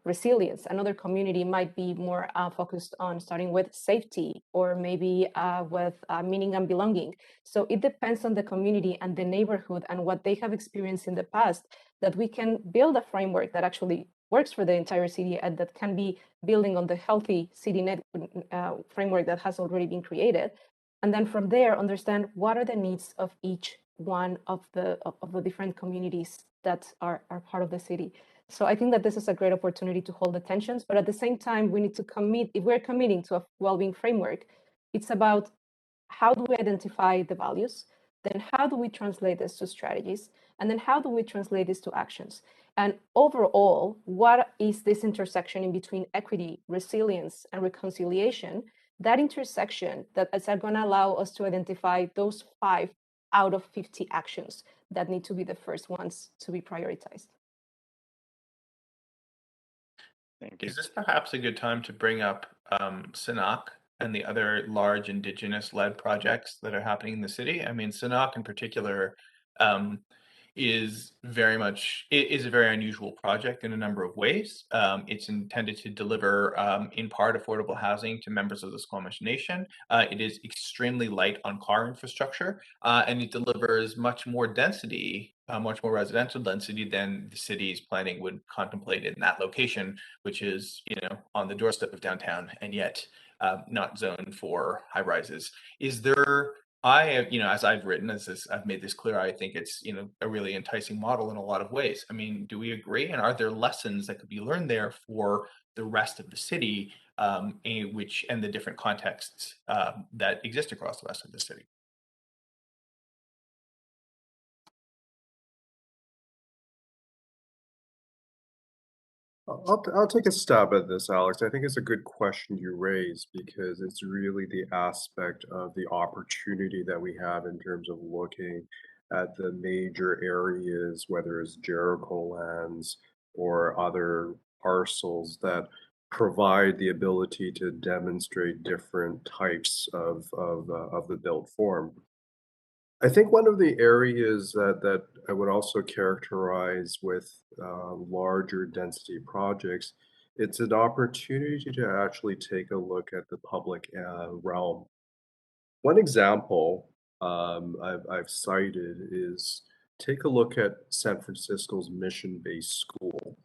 S8: resilience, another community might be more focused on starting with safety or maybe with meaning and belonging. So it depends on the community and the neighborhood and what they have experienced in the past, that we can build a framework that actually works for the entire city and that can be building on the healthy city net framework that has already been created. And then from there, understand what are the needs of each one of the different communities that are part of the city. So I think that this is a great opportunity to hold the tensions, but at the same time, we need to commit, if we're committing to a well-being framework, it's about how do we identify the values, then how do we translate this to strategies, and then how do we translate this to actions? And overall, what is this intersection in between equity, resilience, and reconciliation? That intersection that is going to allow us to identify those 5 out of 50 actions that need to be the first ones to be prioritized.
S11: Thank you.
S6: Is this perhaps a good time to bring up SNOC and the other large indigenous-led projects that are happening in the city? I mean, SNOC in particular is a very unusual project in a number of ways. It's intended to deliver, in part, affordable housing to members of the Squamish Nation. It is extremely light on car infrastructure, and it delivers much more density much more residential density than the city's planning would contemplate in that location, which is, on the doorstep of downtown and yet not zoned for high rises. Is there, as I've written, I've made this clear, I think it's, a really enticing model in a lot of ways. I mean, do we agree? And are there lessons that could be learned there for the rest of the city, and the different contexts that exist across the rest of the city?
S10: I'll take a stab at this, Alex. I think it's a good question you raise because it's really the aspect of the opportunity that we have in terms of looking at the major areas, whether it's Jericho lands or other parcels that provide the ability to demonstrate different types of the built form. I think one of the areas that I would also characterize with larger density projects, it's an opportunity to actually take a look at the public realm. One example I've cited is take a look at San Francisco's mission-based school.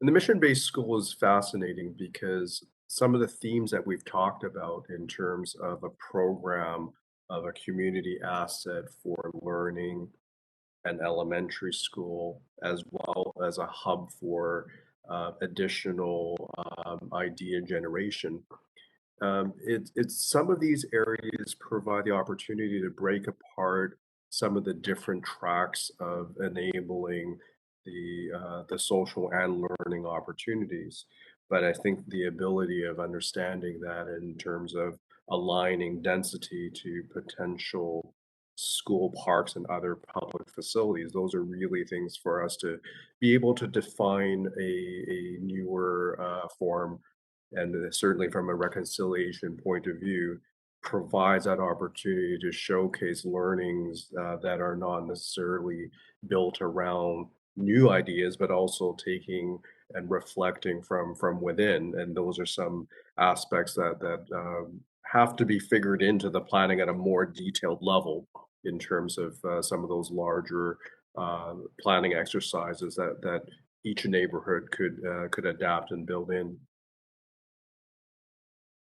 S10: And the mission-based school is fascinating because some of the themes that we've talked about in terms of a program of a community asset for learning, an elementary school, as well as a hub for additional idea generation. It's some of these areas provide the opportunity to break apart some of the different tracks of enabling the social and learning opportunities. But I think the ability of understanding that in terms of aligning density to potential school parks and other public facilities, those are really things for us to be able to define a newer form, and certainly from a reconciliation point of view, provides that opportunity to showcase learnings that are not necessarily built around new ideas, but also taking and reflecting from within. And those are some aspects that have to be figured into the planning at a more detailed level in terms of some of those larger planning exercises that each neighborhood could adapt and build in.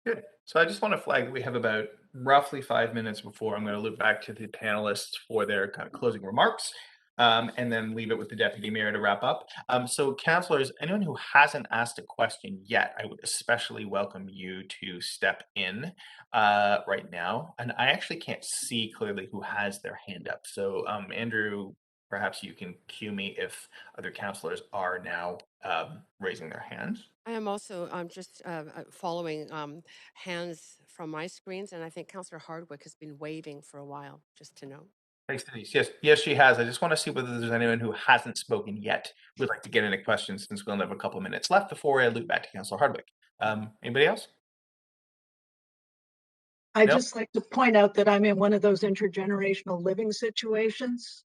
S6: Good. So I just want to flag we have about roughly 5 minutes before I'm going to loop back to the panelists for their kind of closing remarks, and then leave it with the deputy mayor to wrap up. So councillors, anyone who hasn't asked a question yet, I would especially welcome you to step in right now. And I actually can't see clearly who has their hand up. So Andrew, perhaps you can cue me if other councillors are now raising their hands.
S1: I am also just following hands from my screens, and I think Councillor Hardwick has been waving for a while, just to know.
S6: Thanks, Denise. Yes, she has. I just want to see whether there's anyone who hasn't spoken yet who would like to get into questions, since we only have a couple of minutes left before I loop back to Councillor Hardwick. Anybody else?
S5: I'd just like to point out that I'm in one of those intergenerational living situations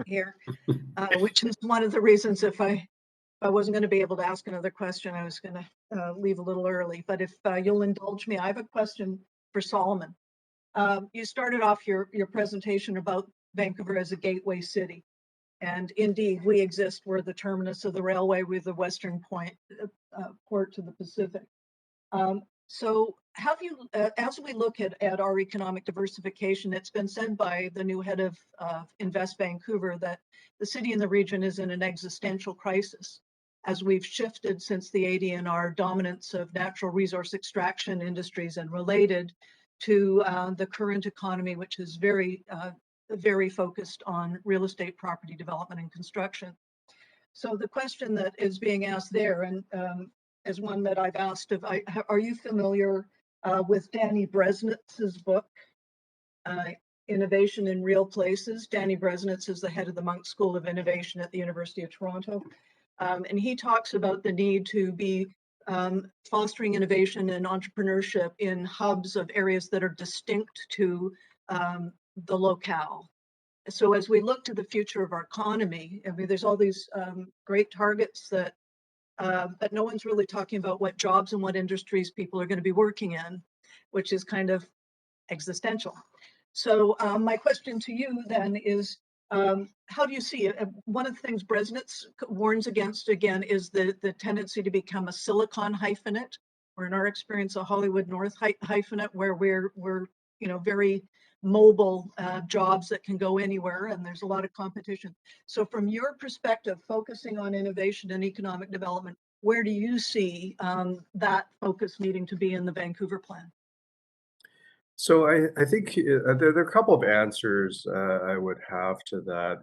S5: here, which is one of the reasons if I wasn't going to be able to ask another question, I was going to leave a little early. But if you'll indulge me, I have a question for Solomon. You started off your presentation about Vancouver as a gateway city. And indeed, we exist. We're the terminus of the railway with the western port to the Pacific. So have you, as we look at our economic diversification, it's been said by the new head of Invest Vancouver that the city and the region is in an existential crisis as we've shifted since the 80s in our dominance of natural resource extraction industries and related to the current economy, which is very focused on real estate property development and construction. So the question that is being asked there, and is one that I've asked of, are you familiar with Danny Bresnitz's book, Innovation in Real Places? Danny Bresnitz is the head of the Munk School of Innovation at the University of Toronto. And he talks about the need to be fostering innovation and entrepreneurship in hubs of areas that are distinct to the locale. So as we look to the future of our economy, I mean, there's all these great targets that but no one's really talking about what jobs and what industries people are going to be working in, which is kind of existential. So my question to you then is, How do you see it? One of the things Bresnitz warns against again is the tendency to become a silicon hyphenate, or in our experience, a Hollywood North hyphenate, where we're very mobile jobs that can go anywhere, and there's a lot of competition. So from your perspective, focusing on innovation and economic development, where do you see that focus needing to be in the Vancouver plan?
S10: So I think there are a couple of answers I would have to that.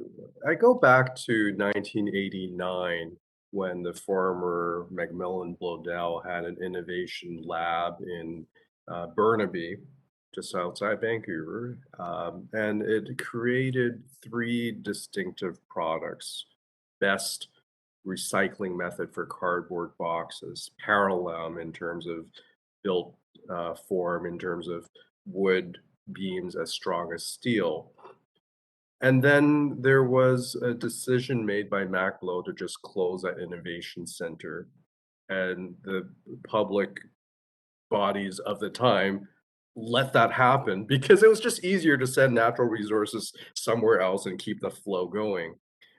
S10: I go back to 1989 when the former Macmillan Bloedel had an innovation lab in Burnaby, just outside Vancouver, and it created three distinctive products. Best recycling method for cardboard boxes, Paralum in terms of built form, in terms of wood beams as strong as steel. And then there was a decision made by Maclo to just close that innovation center. And the public bodies of the time let that happen because it was just easier to send natural resources somewhere else and keep the flow going.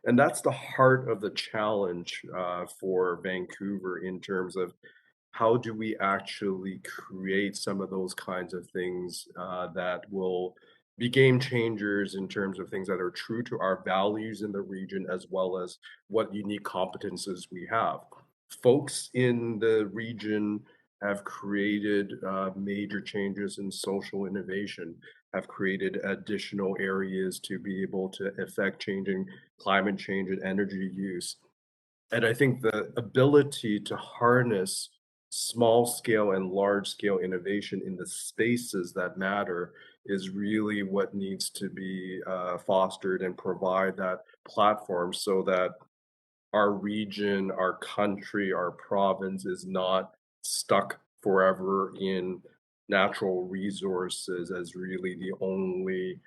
S10: And that's the heart of the challenge for Vancouver in terms of how do we actually create some of those kinds of things that will be game changers in terms of things that are true to our values in the region, as well as what unique competences we have. Folks in the region have created major changes in social innovation, have created additional areas to be able to affect changing climate change and energy use. And I think the ability to harness small scale and large scale innovation in the spaces that matter is really what needs to be fostered and provide that platform so that our region, our country, our province is not stuck forever in natural resources as really the only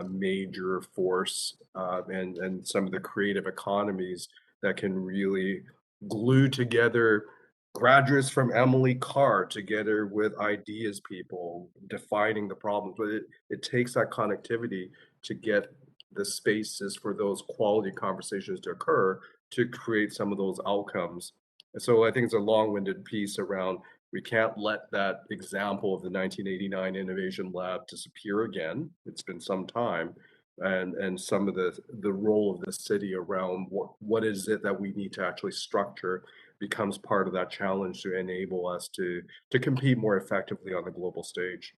S10: major force and some of the creative economies that can really glue together graduates from Emily Carr together with ideas people defining the problems. But it takes that connectivity to get the spaces for those quality conversations to occur to create some of those outcomes. And so I think it's a long-winded piece around we can't let that example of the 1989 Innovation Lab disappear again. It's been some time. And some of the role of the city around what is it that we need to actually structure becomes part of that challenge to enable us to compete more effectively on the global stage.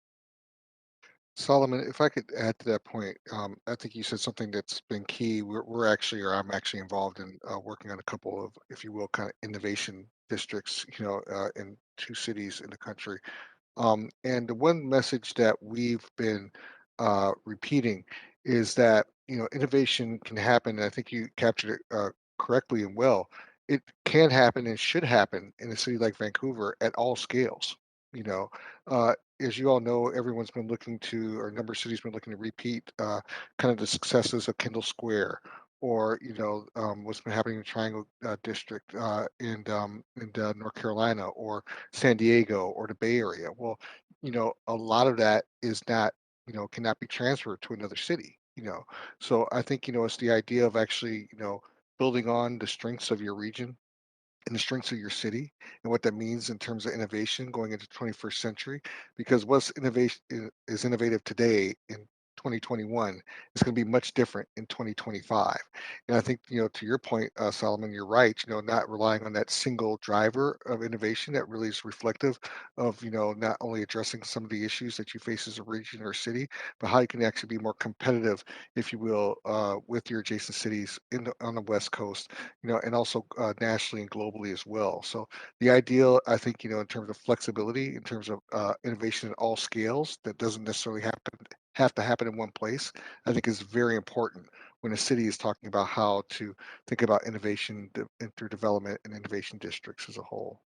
S9: Solomon, if I could add to that point, I think you said something that's been key. We're actually, or I'm actually involved in working on a couple of, if you will, kind of innovation districts, in two cities in the country. And the one message that we've been repeating is that, innovation can happen. And I think you captured it correctly and well. It can happen and should happen in a city like Vancouver at all scales. You know, as you all know, everyone's been looking to, or a number of cities been looking to repeat kind of the successes of Kendall Square, or what's been happening in the Triangle District in North Carolina, or San Diego, or the Bay Area. Well, a lot of that is not, cannot be transferred to another city. So I think it's the idea of actually building on the strengths of your region and the strengths of your city and what that means in terms of innovation going into 21st century, because what's innovation is innovative today in 2021 is going to be much different in 2025. And I think, to your point, Solomon, you're right, not relying on that single driver of innovation that really is reflective of, not only addressing some of the issues that you face as a region or city, but how you can actually be more competitive, if you will, with your adjacent cities on the West Coast, and also nationally and globally as well. So the ideal, I think, in terms of flexibility, in terms of innovation at all scales, that doesn't necessarily have to happen in one place, I think is very important when a city is talking about how to think about innovation through development and innovation districts as a whole.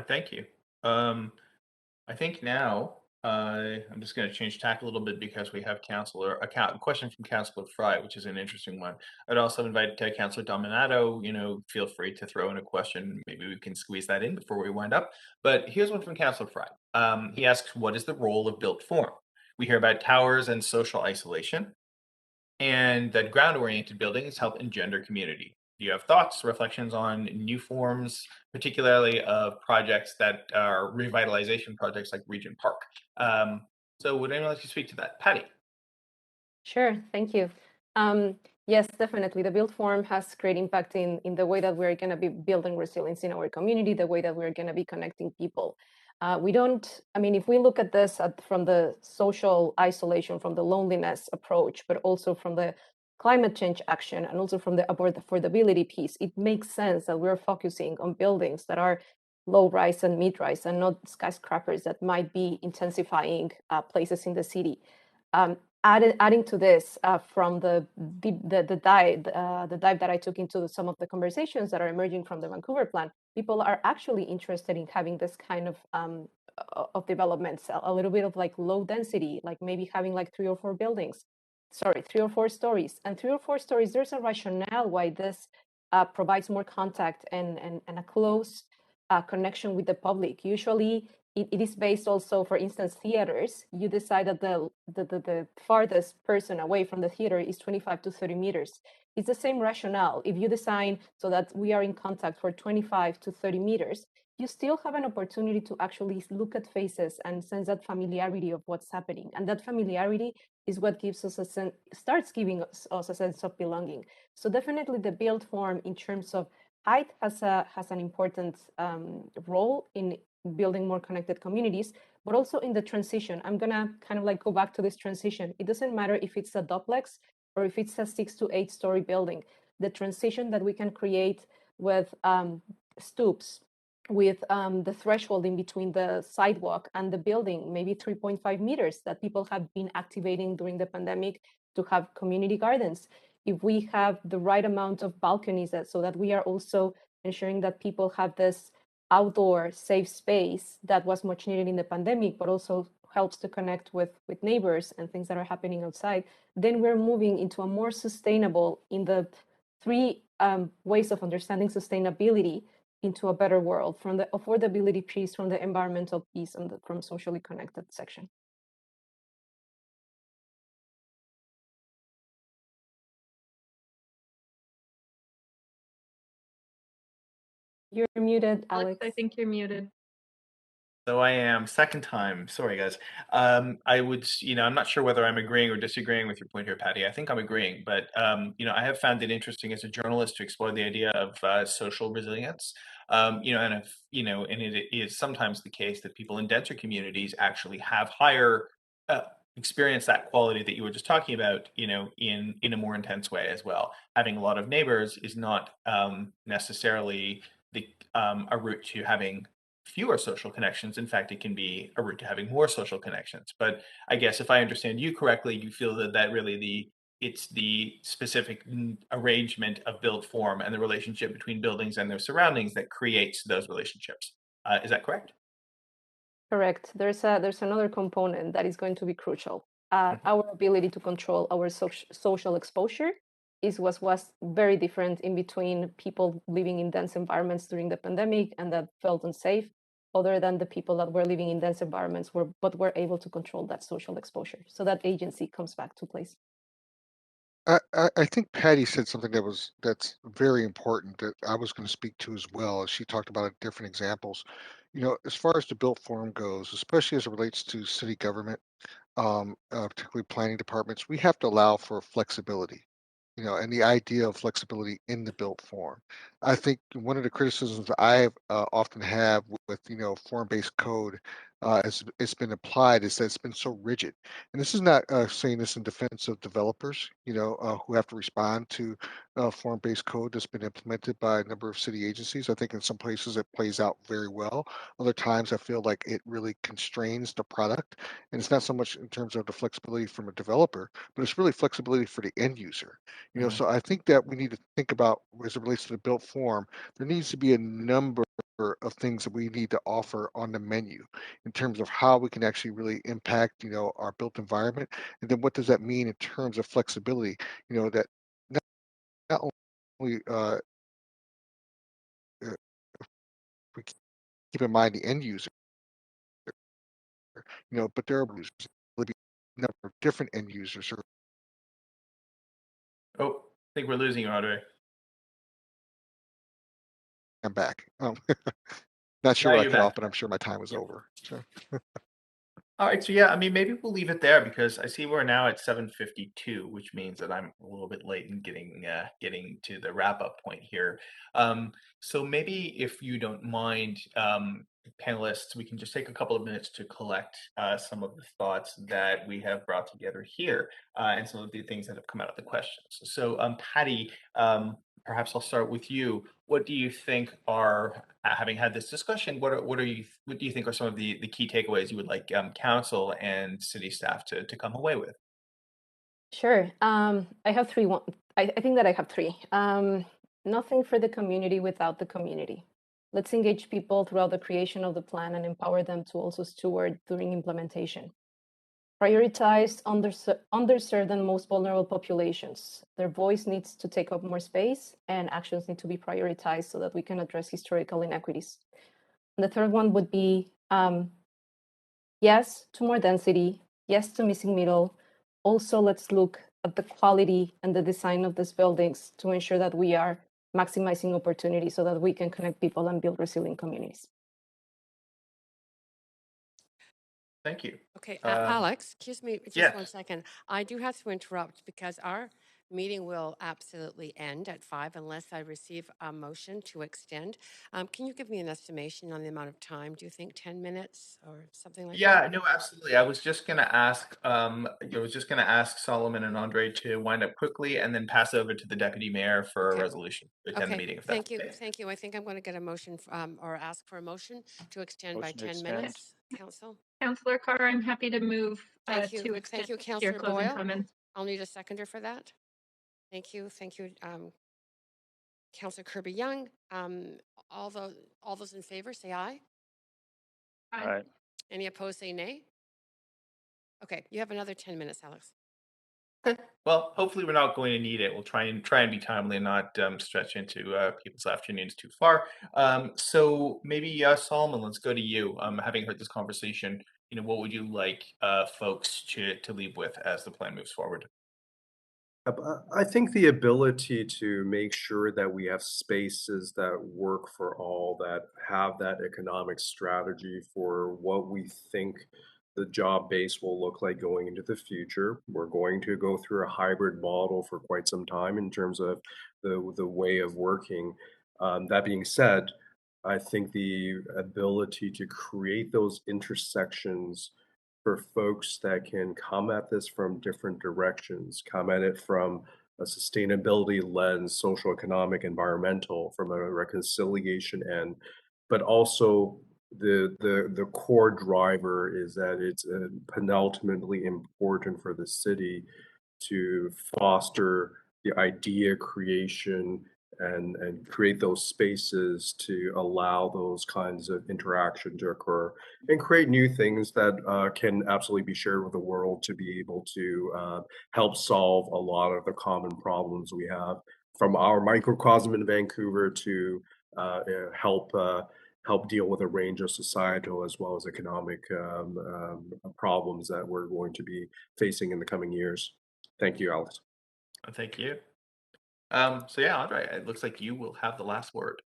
S6: Thank you. I think now I'm just going to change tack a little bit because we have a question from Councillor Fry, which is an interesting one. I'd also invite Councillor Dominato. Feel free to throw in a question. Maybe we can squeeze that in before we wind up. But here's one from Councillor Fry. He asks, "What is the role of built form? We hear about towers and social isolation, and that ground-oriented buildings help engender community. Do you have thoughts, reflections on new forms, particularly of projects that are revitalization projects like Regent Park? So would anyone like to speak to that? Patty?
S8: Sure, thank you. Yes, definitely. The build form has great impact in the way that we're going to be building resilience in our community, the way that we're going to be connecting people. We don't, I mean, if we look at this from the social isolation, from the loneliness approach, but also from the climate change action and also from the affordability piece, it makes sense that we're focusing on buildings that are low rise and mid rise and not skyscrapers that might be intensifying places in the city. Adding to this from the dive that I took into some of the conversations that are emerging from the Vancouver plan, people are actually interested in having this kind of developments, a little bit of like low density, like maybe having like 3 or 4 buildings, 3 or 4 stories. And 3 or 4 stories, there's a rationale why this provides more contact and a close connection with the public. Usually it is based also, for instance, theaters. You decide that the farthest person away from the theater is 25 to 30 meters. It's the same rationale. If you design so that we are in contact for 25 to 30 meters, you still have an opportunity to actually look at faces and sense that familiarity of what's happening. And that familiarity is what gives us starts giving us a sense of belonging. So definitely the build form in terms of height has an important role in building more connected communities, but also in the transition. I'm gonna kind of like go back to this transition. It doesn't matter if it's a duplex or if it's a 6 to 8 story building. The transition that we can create with stoops, with the threshold in between the sidewalk and the building, maybe 3.5 meters that people have been activating during the pandemic to have community gardens. If we have the right amount of balconies so that we are also ensuring that people have this outdoor safe space that was much needed in the pandemic, but also helps to connect with neighbors and things that are happening outside, then we're moving into a more sustainable, in the 3 ways of understanding sustainability, into a better world, from the affordability piece, from the environmental piece, and from socially connected section. You're muted, Alex.
S3: I think you're muted.
S6: So I am, second time. Sorry, guys. I would, I'm not sure whether I'm agreeing or disagreeing with your point here, Patty. I think I'm agreeing, but I have found it interesting as a journalist to explore the idea of social resilience. And it is sometimes the case that people in denser communities actually have higher experience that quality that you were just talking about, in a more intense way as well. Having a lot of neighbors is not necessarily a route to having fewer social connections. In fact, it can be a route to having more social connections. But I guess if I understand you correctly, you feel that really it's the specific arrangement of build form and the relationship between buildings and their surroundings that creates those relationships. Is that correct?
S8: Correct. There's another component that is going to be crucial. Our ability to control our social exposure was very different in between people living in dense environments during the pandemic and that felt unsafe, other than the people that were living in dense environments but were able to control that social exposure. So that agency comes back to place.
S9: I think Patty said something that's very important that I was going to speak to as well. As she talked about different examples. As far as the built form goes, especially as it relates to city government, particularly planning departments, we have to allow for flexibility. And the idea of flexibility in the built form. I think one of the criticisms I often have with form-based code as it's been applied is that it's been so rigid. And this is not saying this in defense of developers, who have to respond to form-based code that's been implemented by a number of city agencies. I think in some places it plays out very well. Other times I feel like it really constrains the product. And it's not so much in terms of the flexibility from a developer, but it's really flexibility for the end user. So I think that we need to think about, as it relates to the built form, there needs to be a number of things that we need to offer on the menu in terms of how we can actually really impact, our built environment. And then what does that mean in terms of flexibility, that not only we keep in mind the end user, but there are users number of different end users.
S6: Oh, I think we're losing you, Andre.
S9: I'm back. Not sure
S6: Now
S9: where I
S6: you're
S9: cut off,
S6: back.
S9: but I'm sure my time was
S6: Yep.
S9: over. So,
S6: All right, so yeah, I mean, maybe we'll leave it there because I see we're now at 7:52, which means that I'm a little bit late in getting to the wrap up point here. So maybe if you don't mind, panelists, we can just take a couple of minutes to collect some of the thoughts that we have brought together here and some of the things that have come out of the questions. So, Patty, perhaps I'll start with you. What do you think are, having had this discussion, what do you think are some of the key takeaways you would like council and city staff to come away with?
S8: Sure. I have three. I think that I have three. Nothing for the community without the community. Let's engage people throughout the creation of the plan and empower them to also steward during implementation. Prioritize underserved and most vulnerable populations. Their voice needs to take up more space and actions need to be prioritized so that we can address historical inequities. And the third one would be yes to more density, yes to missing middle. Also, let's look at the quality and the design of these buildings to ensure that we are maximizing opportunity so that we can connect people and build resilient communities.
S6: Thank you.
S1: Okay,
S6: Um,
S1: Alex, excuse me just
S6: yes.
S1: 1 second. I do have to interrupt because our meeting will absolutely end at 5 unless I receive a motion to extend. Can you give me an estimation on the amount of time? Do you think 10 minutes or something like that?
S6: Yeah, no, absolutely. I was just gonna ask, Solomon and Andre to wind up quickly and then pass over to the deputy mayor for a
S1: Okay.
S6: resolution to attend the
S1: Okay,
S6: meeting, if that's
S1: thank you,
S6: okay.
S1: thank you. I think I'm going to get a motion or ask for a motion to extend by
S11: Motion to
S1: 10
S11: extend.
S1: minutes, council.
S3: Councillor Carr, I'm happy to move
S1: Thank you,
S3: to extend
S1: thank you,
S3: your
S1: Councillor
S3: closing
S1: Boyle.
S3: comments.
S1: I'll need a seconder for that. Thank you, Councillor Kirby Young. All those in favor, say aye.
S3: Aye.
S11: All right.
S1: Any opposed, say nay. Okay, you have another 10 minutes, Alex.
S6: Okay. Well, hopefully we're not going to need it. We'll try and be timely and not stretch into people's afternoons too far. So maybe Solomon, let's go to you. Having heard this conversation, what would you like folks to leave with as the plan moves forward?
S10: I think the ability to make sure that we have spaces that work for all, that have that economic strategy for what we think the job base will look like going into the future. We're going to go through a hybrid model for quite some time in terms of the way of working. That being said, I think the ability to create those intersections for folks that can come at this from different directions, come at it from a sustainability lens, social, economic, environmental, from a reconciliation end, but also the core driver is that it's penultimately important for the city to foster the idea creation and create those spaces to allow those kinds of interaction to occur and create new things that can absolutely be shared with the world to be able to help solve a lot of the common problems we have from our microcosm in Vancouver to help deal with a range of societal as well as economic problems that we're going to be facing in the coming years. Thank you, Alex.
S6: Thank you. So yeah, Andre, it looks like you will have the last word.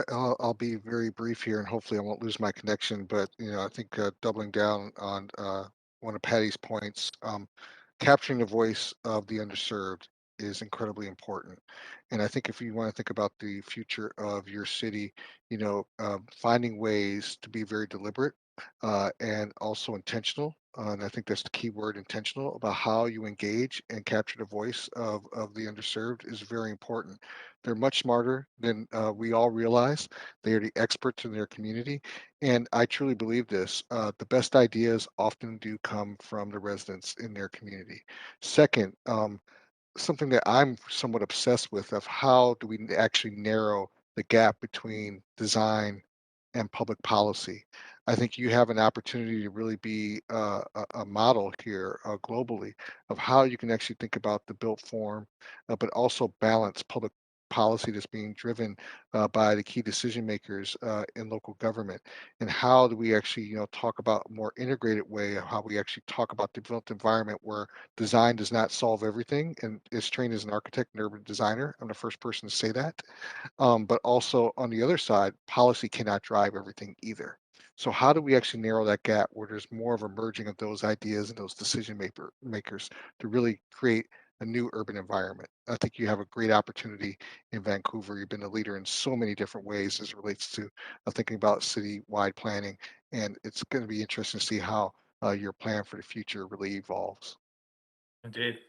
S9: I'll be very brief here, and hopefully I won't lose my connection. But I think doubling down on one of Patty's points, capturing the voice of the underserved is incredibly important. And I think if you want to think about the future of your city, finding ways to be very deliberate and also intentional. And I think that's the key word, intentional, about how you engage and capture the voice of the underserved is very important. They're much smarter than we all realize. They are the experts in their community. And I truly believe this. The best ideas often do come from the residents in their community. Second, something that I'm somewhat obsessed with of how do we actually narrow the gap between design and public policy. I think you have an opportunity to really be a model here globally of how you can actually think about the built form, but also balance public policy that's being driven by the key decision makers in local government, and how do we actually, talk about a more integrated way of how we actually talk about the built environment where design does not solve everything. And as trained as an architect and urban designer, I'm the first person to say that. But also on the other side, policy cannot drive everything either. So how do we actually narrow that gap where there's more of a merging of those ideas and those decision makers to really create a new urban environment? I think you have a great opportunity in Vancouver. You've been a leader in so many different ways as it relates to thinking about city-wide planning, and it's going to be interesting to see how your plan for the future really evolves.
S6: Indeed.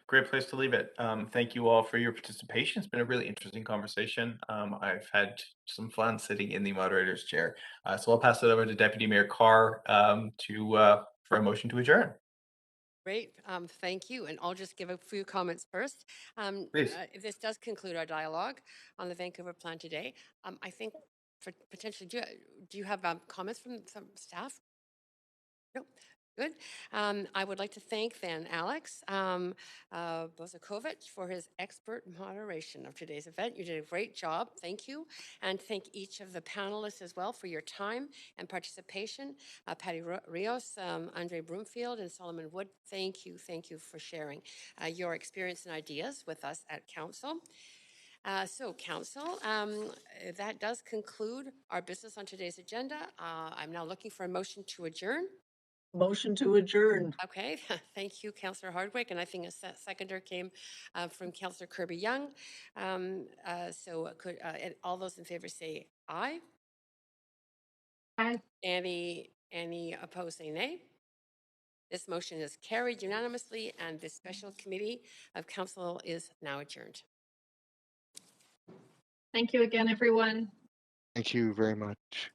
S6: Great place to leave it. Thank you all for your participation. It's been a really interesting conversation. I've had some fun sitting in the moderator's chair. So I'll pass it over to Deputy Mayor Carr for a motion to adjourn.
S1: Great, thank you. And I'll just give a few comments first.
S6: Please.
S1: This does conclude our dialogue on the Vancouver plan today. I think for potentially, do you have comments from some staff? No. Good. I would like to thank then Alex Bozakovich for his expert moderation of today's event. You did a great job. Thank you. And thank each of the panelists as well for your time and participation. Patty Rios, Andre Broomfield, and Solomon Wood, thank you. Thank you for sharing your experience and ideas with us at Council. So, Council, that does conclude our business on today's agenda. I'm now looking for a motion to adjourn.
S5: Motion to adjourn.
S1: Okay, thank you, Councillor Hardwick, and I think a seconder came from Councillor Kirby-Yung. So could all those in favor say aye?
S3: Aye.
S1: Any opposed say nay? This motion is carried unanimously, and the special committee of council is now adjourned.
S3: Thank you again, everyone.
S9: Thank you very much.